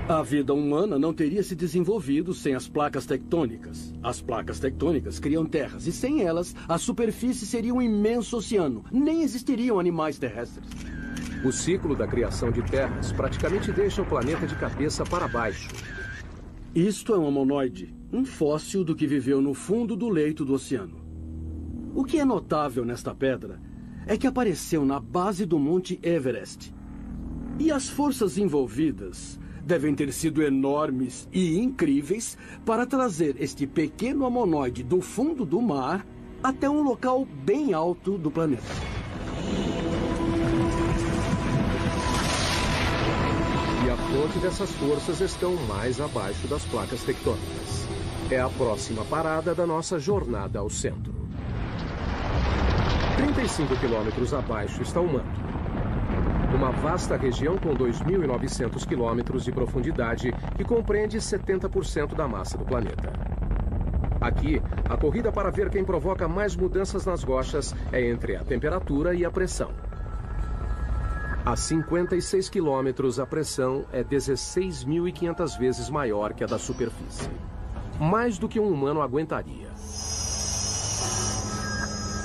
A vida humana não teria se desenvolvido sem as placas tectônicas. As placas tectônicas criam terras e sem elas, a superfície seria um imenso oceano. Nem existiriam animais terrestres. O ciclo da criação de terras praticamente deixa o planeta de cabeça para baixo. Isto é um homonoide, um fóssil do que viveu no fundo do leito do oceano. O que é notável nesta pedra é que apareceu na base do Monte Everest. E as forças envolvidas devem ter sido enormes e incríveis para trazer este pequeno homonoide do fundo do mar até um local bem alto do planeta. E a fonte dessas forças estão mais abaixo das placas tectônicas. É a próxima parada da nossa jornada ao centro. 35 quilômetros abaixo está o manto. Uma vasta região com 2.900 quilômetros de profundidade que compreende 70% da massa do planeta. Aqui, a corrida para ver quem provoca mais mudanças nas rochas é entre a temperatura e a pressão. A 56 quilômetros, a pressão é 16.500 vezes maior que a da superfície. Mais do que um humano aguentaria.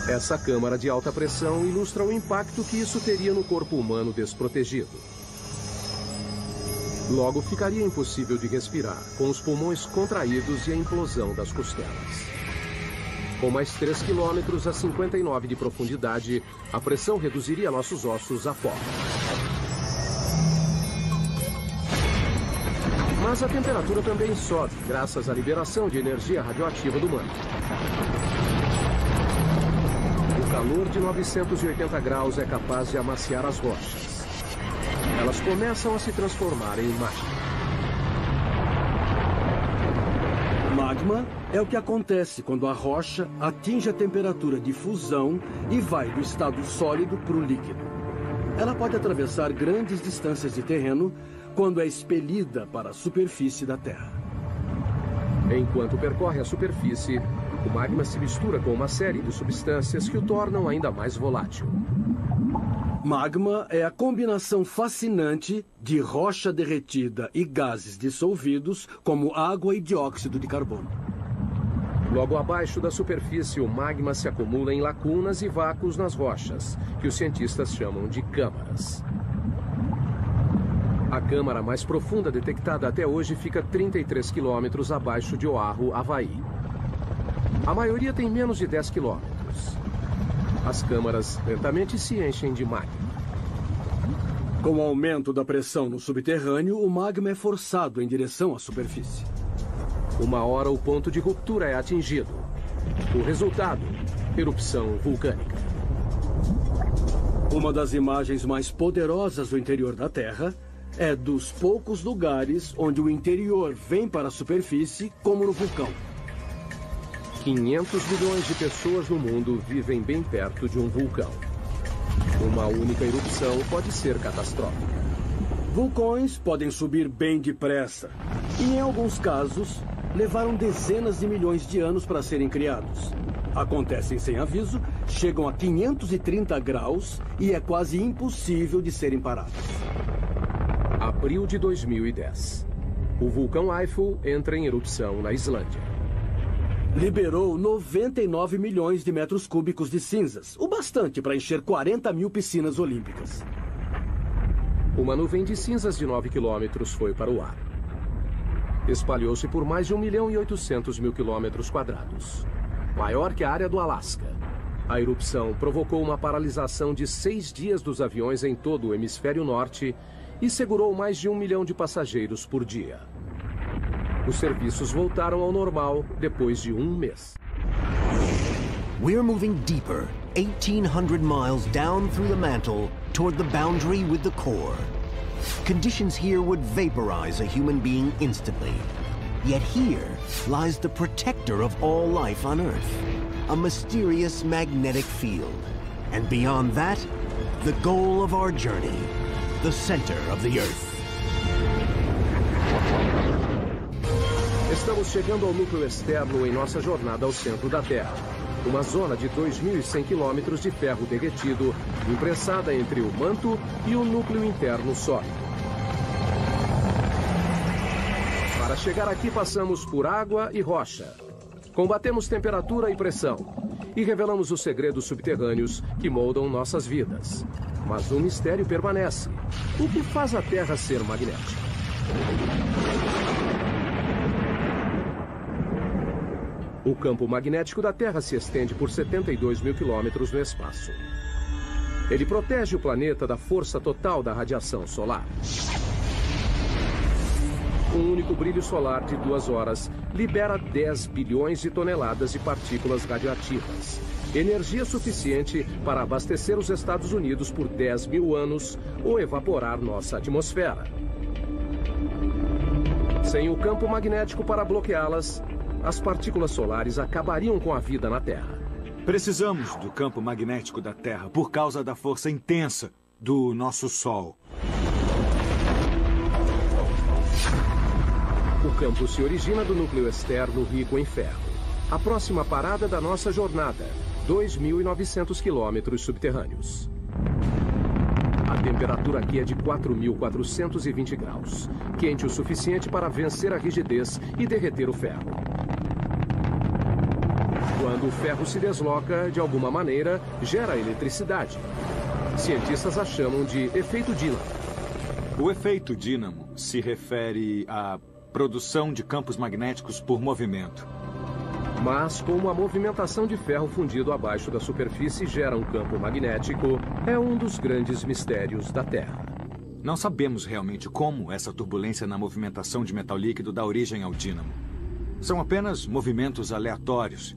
Essa câmara de alta pressão ilustra o impacto que isso teria no corpo humano desprotegido. Logo, ficaria impossível de respirar, com os pulmões contraídos e a implosão das costelas. Com mais 3 quilômetros a 59 de profundidade, a pressão reduziria nossos ossos a pó. Mas a temperatura também sobe, graças à liberação de energia radioativa do manto. O calor de 980 graus é capaz de amaciar as rochas. Elas começam a se transformar em magma. Magma é o que acontece quando a rocha atinge a temperatura de fusão e vai do estado sólido para o líquido. Ela pode atravessar grandes distâncias de terreno quando é expelida para a superfície da Terra. Enquanto percorre a superfície, o magma se mistura com uma série de substâncias que o tornam ainda mais volátil. Magma é a combinação fascinante de rocha derretida e gases dissolvidos, como água e dióxido de carbono. Logo abaixo da superfície, o magma se acumula em lacunas e vácuos nas rochas, que os cientistas chamam de câmaras. A câmara mais profunda detectada até hoje fica 33 quilômetros abaixo de Oahu, Havaí. A maioria tem menos de 10 quilômetros. As câmaras lentamente se enchem de magma. Com o aumento da pressão no subterrâneo, o magma é forçado em direção à superfície. Uma hora o ponto de ruptura é atingido. O resultado, erupção vulcânica. Uma das imagens mais poderosas do interior da Terra é dos poucos lugares onde o interior vem para a superfície, como no vulcão. 500 milhões de pessoas no mundo vivem bem perto de um vulcão. Uma única erupção pode ser catastrófica. Vulcões podem subir bem depressa e, em alguns casos, levaram dezenas de milhões de anos para serem criados. Acontecem sem aviso, chegam a 530 graus e é quase impossível de serem parados. Abril de 2010. O vulcão Eiffel entra em erupção na Islândia. Liberou 99 milhões de metros cúbicos de cinzas, o bastante para encher 40 mil piscinas olímpicas. Uma nuvem de cinzas de 9 quilômetros foi para o ar. Espalhou-se por mais de 1.800.000 quilômetros quadrados, maior que a área do Alasca. A erupção provocou uma paralisação de 6 dias dos aviões em todo o hemisfério norte e segurou mais de 1 milhão de passageiros por dia. Os serviços voltaram ao normal depois de um mês. We're moving deeper, 1,800 miles down through the mantle toward the boundary with the core. Conditions here would vaporize a human being instantly. Yet here lies the protector of all life on Earth, a mysterious magnetic field. And beyond that, the goal of our journey, the center of the Earth. Estamos chegando ao núcleo externo em nossa jornada ao centro da Terra. Uma zona de 2.100 quilômetros de ferro derretido, imprensada entre o manto e o núcleo interno sólido. Para chegar aqui, passamos por água e rocha. Combatemos temperatura e pressão. E revelamos os segredos subterrâneos que moldam nossas vidas. Mas um mistério permanece. O que faz a Terra ser magnética? O campo magnético da Terra se estende por 72 mil quilômetros no espaço. Ele protege o planeta da força total da radiação solar. Um único brilho solar de 2 horas libera 10 bilhões de toneladas de partículas radioativas. Energia suficiente para abastecer os Estados Unidos por 10 mil anos ou evaporar nossa atmosfera. Sem o campo magnético para bloqueá-las, as partículas solares acabariam com a vida na Terra. Precisamos do campo magnético da Terra por causa da força intensa do nosso Sol. O campo se origina do núcleo externo rico em ferro. A próxima parada da nossa jornada, 2.900 quilômetros subterrâneos. A temperatura aqui é de 4.420 graus, quente o suficiente para vencer a rigidez e derreter o ferro. Quando o ferro se desloca, de alguma maneira, gera eletricidade. Cientistas a chamam de efeito dínamo. O efeito dínamo se refere à produção de campos magnéticos por movimento. Mas, como a movimentação de ferro fundido abaixo da superfície gera um campo magnético, é um dos grandes mistérios da Terra. Não sabemos realmente como essa turbulência na movimentação de metal líquido dá origem ao dínamo. São apenas movimentos aleatórios.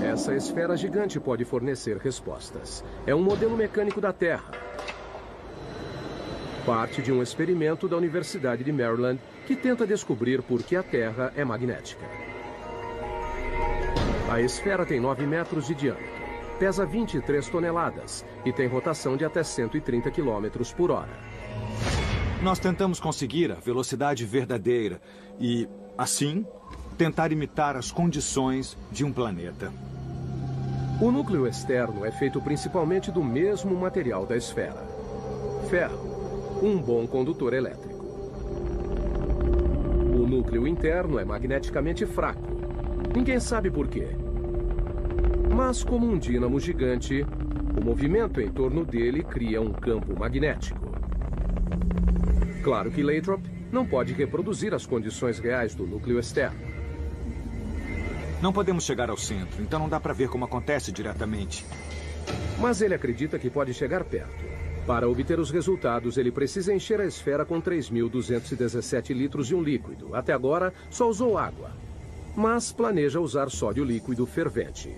Essa esfera gigante pode fornecer respostas. É um modelo mecânico da Terra. Parte de um experimento da Universidade de Maryland que tenta descobrir por que a Terra é magnética. A esfera tem 9 metros de diâmetro, pesa 23 toneladas e tem rotação de até 130 km por hora. Nós tentamos conseguir a velocidade verdadeira e, assim, tentar imitar as condições de um planeta. O núcleo externo é feito principalmente do mesmo material da esfera: ferro, um bom condutor elétrico. O núcleo interno é magneticamente fraco. Ninguém sabe por quê. Mas, como um dínamo gigante, o movimento em torno dele cria um campo magnético. Claro que Lathrop não pode reproduzir as condições reais do núcleo externo. Não podemos chegar ao centro, então não dá para ver como acontece diretamente. Mas ele acredita que pode chegar perto. Para obter os resultados, ele precisa encher a esfera com 3.217 litros de um líquido. Até agora, só usou água. Mas planeja usar sódio líquido fervente.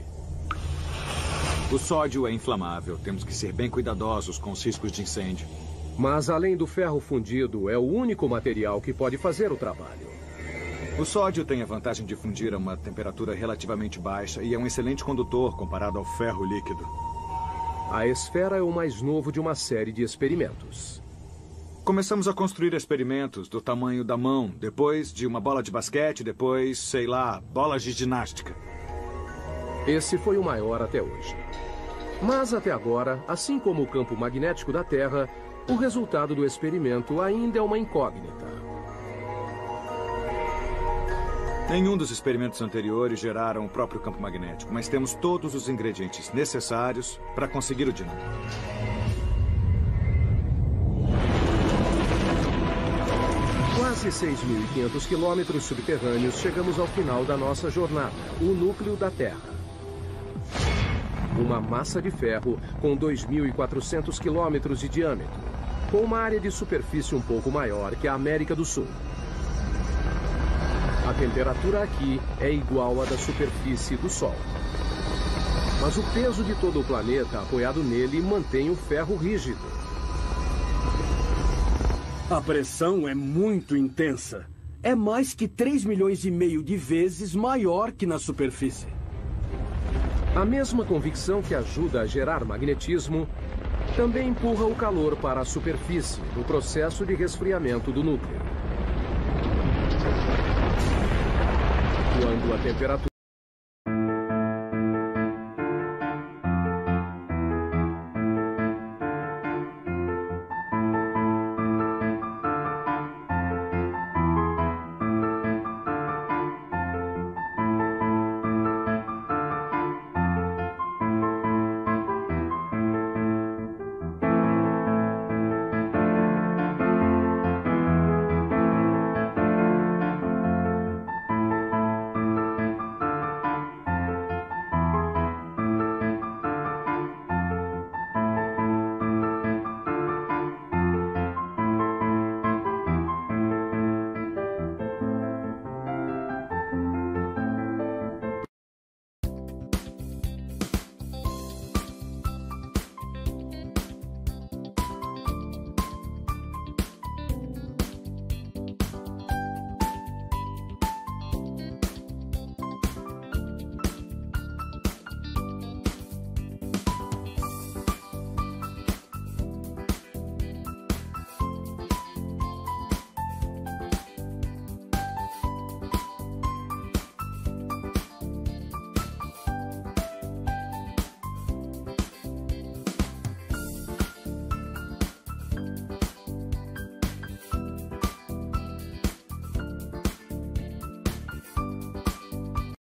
O sódio é inflamável. Temos que ser bem cuidadosos com os riscos de incêndio. Mas, além do ferro fundido, é o único material que pode fazer o trabalho. O sódio tem a vantagem de fundir a uma temperatura relativamente baixa e é um excelente condutor comparado ao ferro líquido. A esfera é o mais novo de uma série de experimentos. Começamos a construir experimentos do tamanho da mão, depois de uma bola de basquete, depois, sei lá, bolas de ginástica. Esse foi o maior até hoje. Mas até agora, assim como o campo magnético da Terra, o resultado do experimento ainda é uma incógnita. Nenhum dos experimentos anteriores geraram o próprio campo magnético, mas temos todos os ingredientes necessários para conseguir o dínamo. Quase 6.500 quilômetros subterrâneos, chegamos ao final da nossa jornada, o núcleo da Terra. Uma massa de ferro com 2.400 quilômetros de diâmetro, com uma área de superfície um pouco maior que a América do Sul. A temperatura aqui é igual à da superfície do Sol. Mas o peso de todo o planeta apoiado nele mantém o ferro rígido. A pressão é muito intensa. É mais que 3,5 milhões de vezes maior que na superfície. A mesma convicção que ajuda a gerar magnetismo também empurra o calor para a superfície no processo de resfriamento do núcleo. Quando a temperatura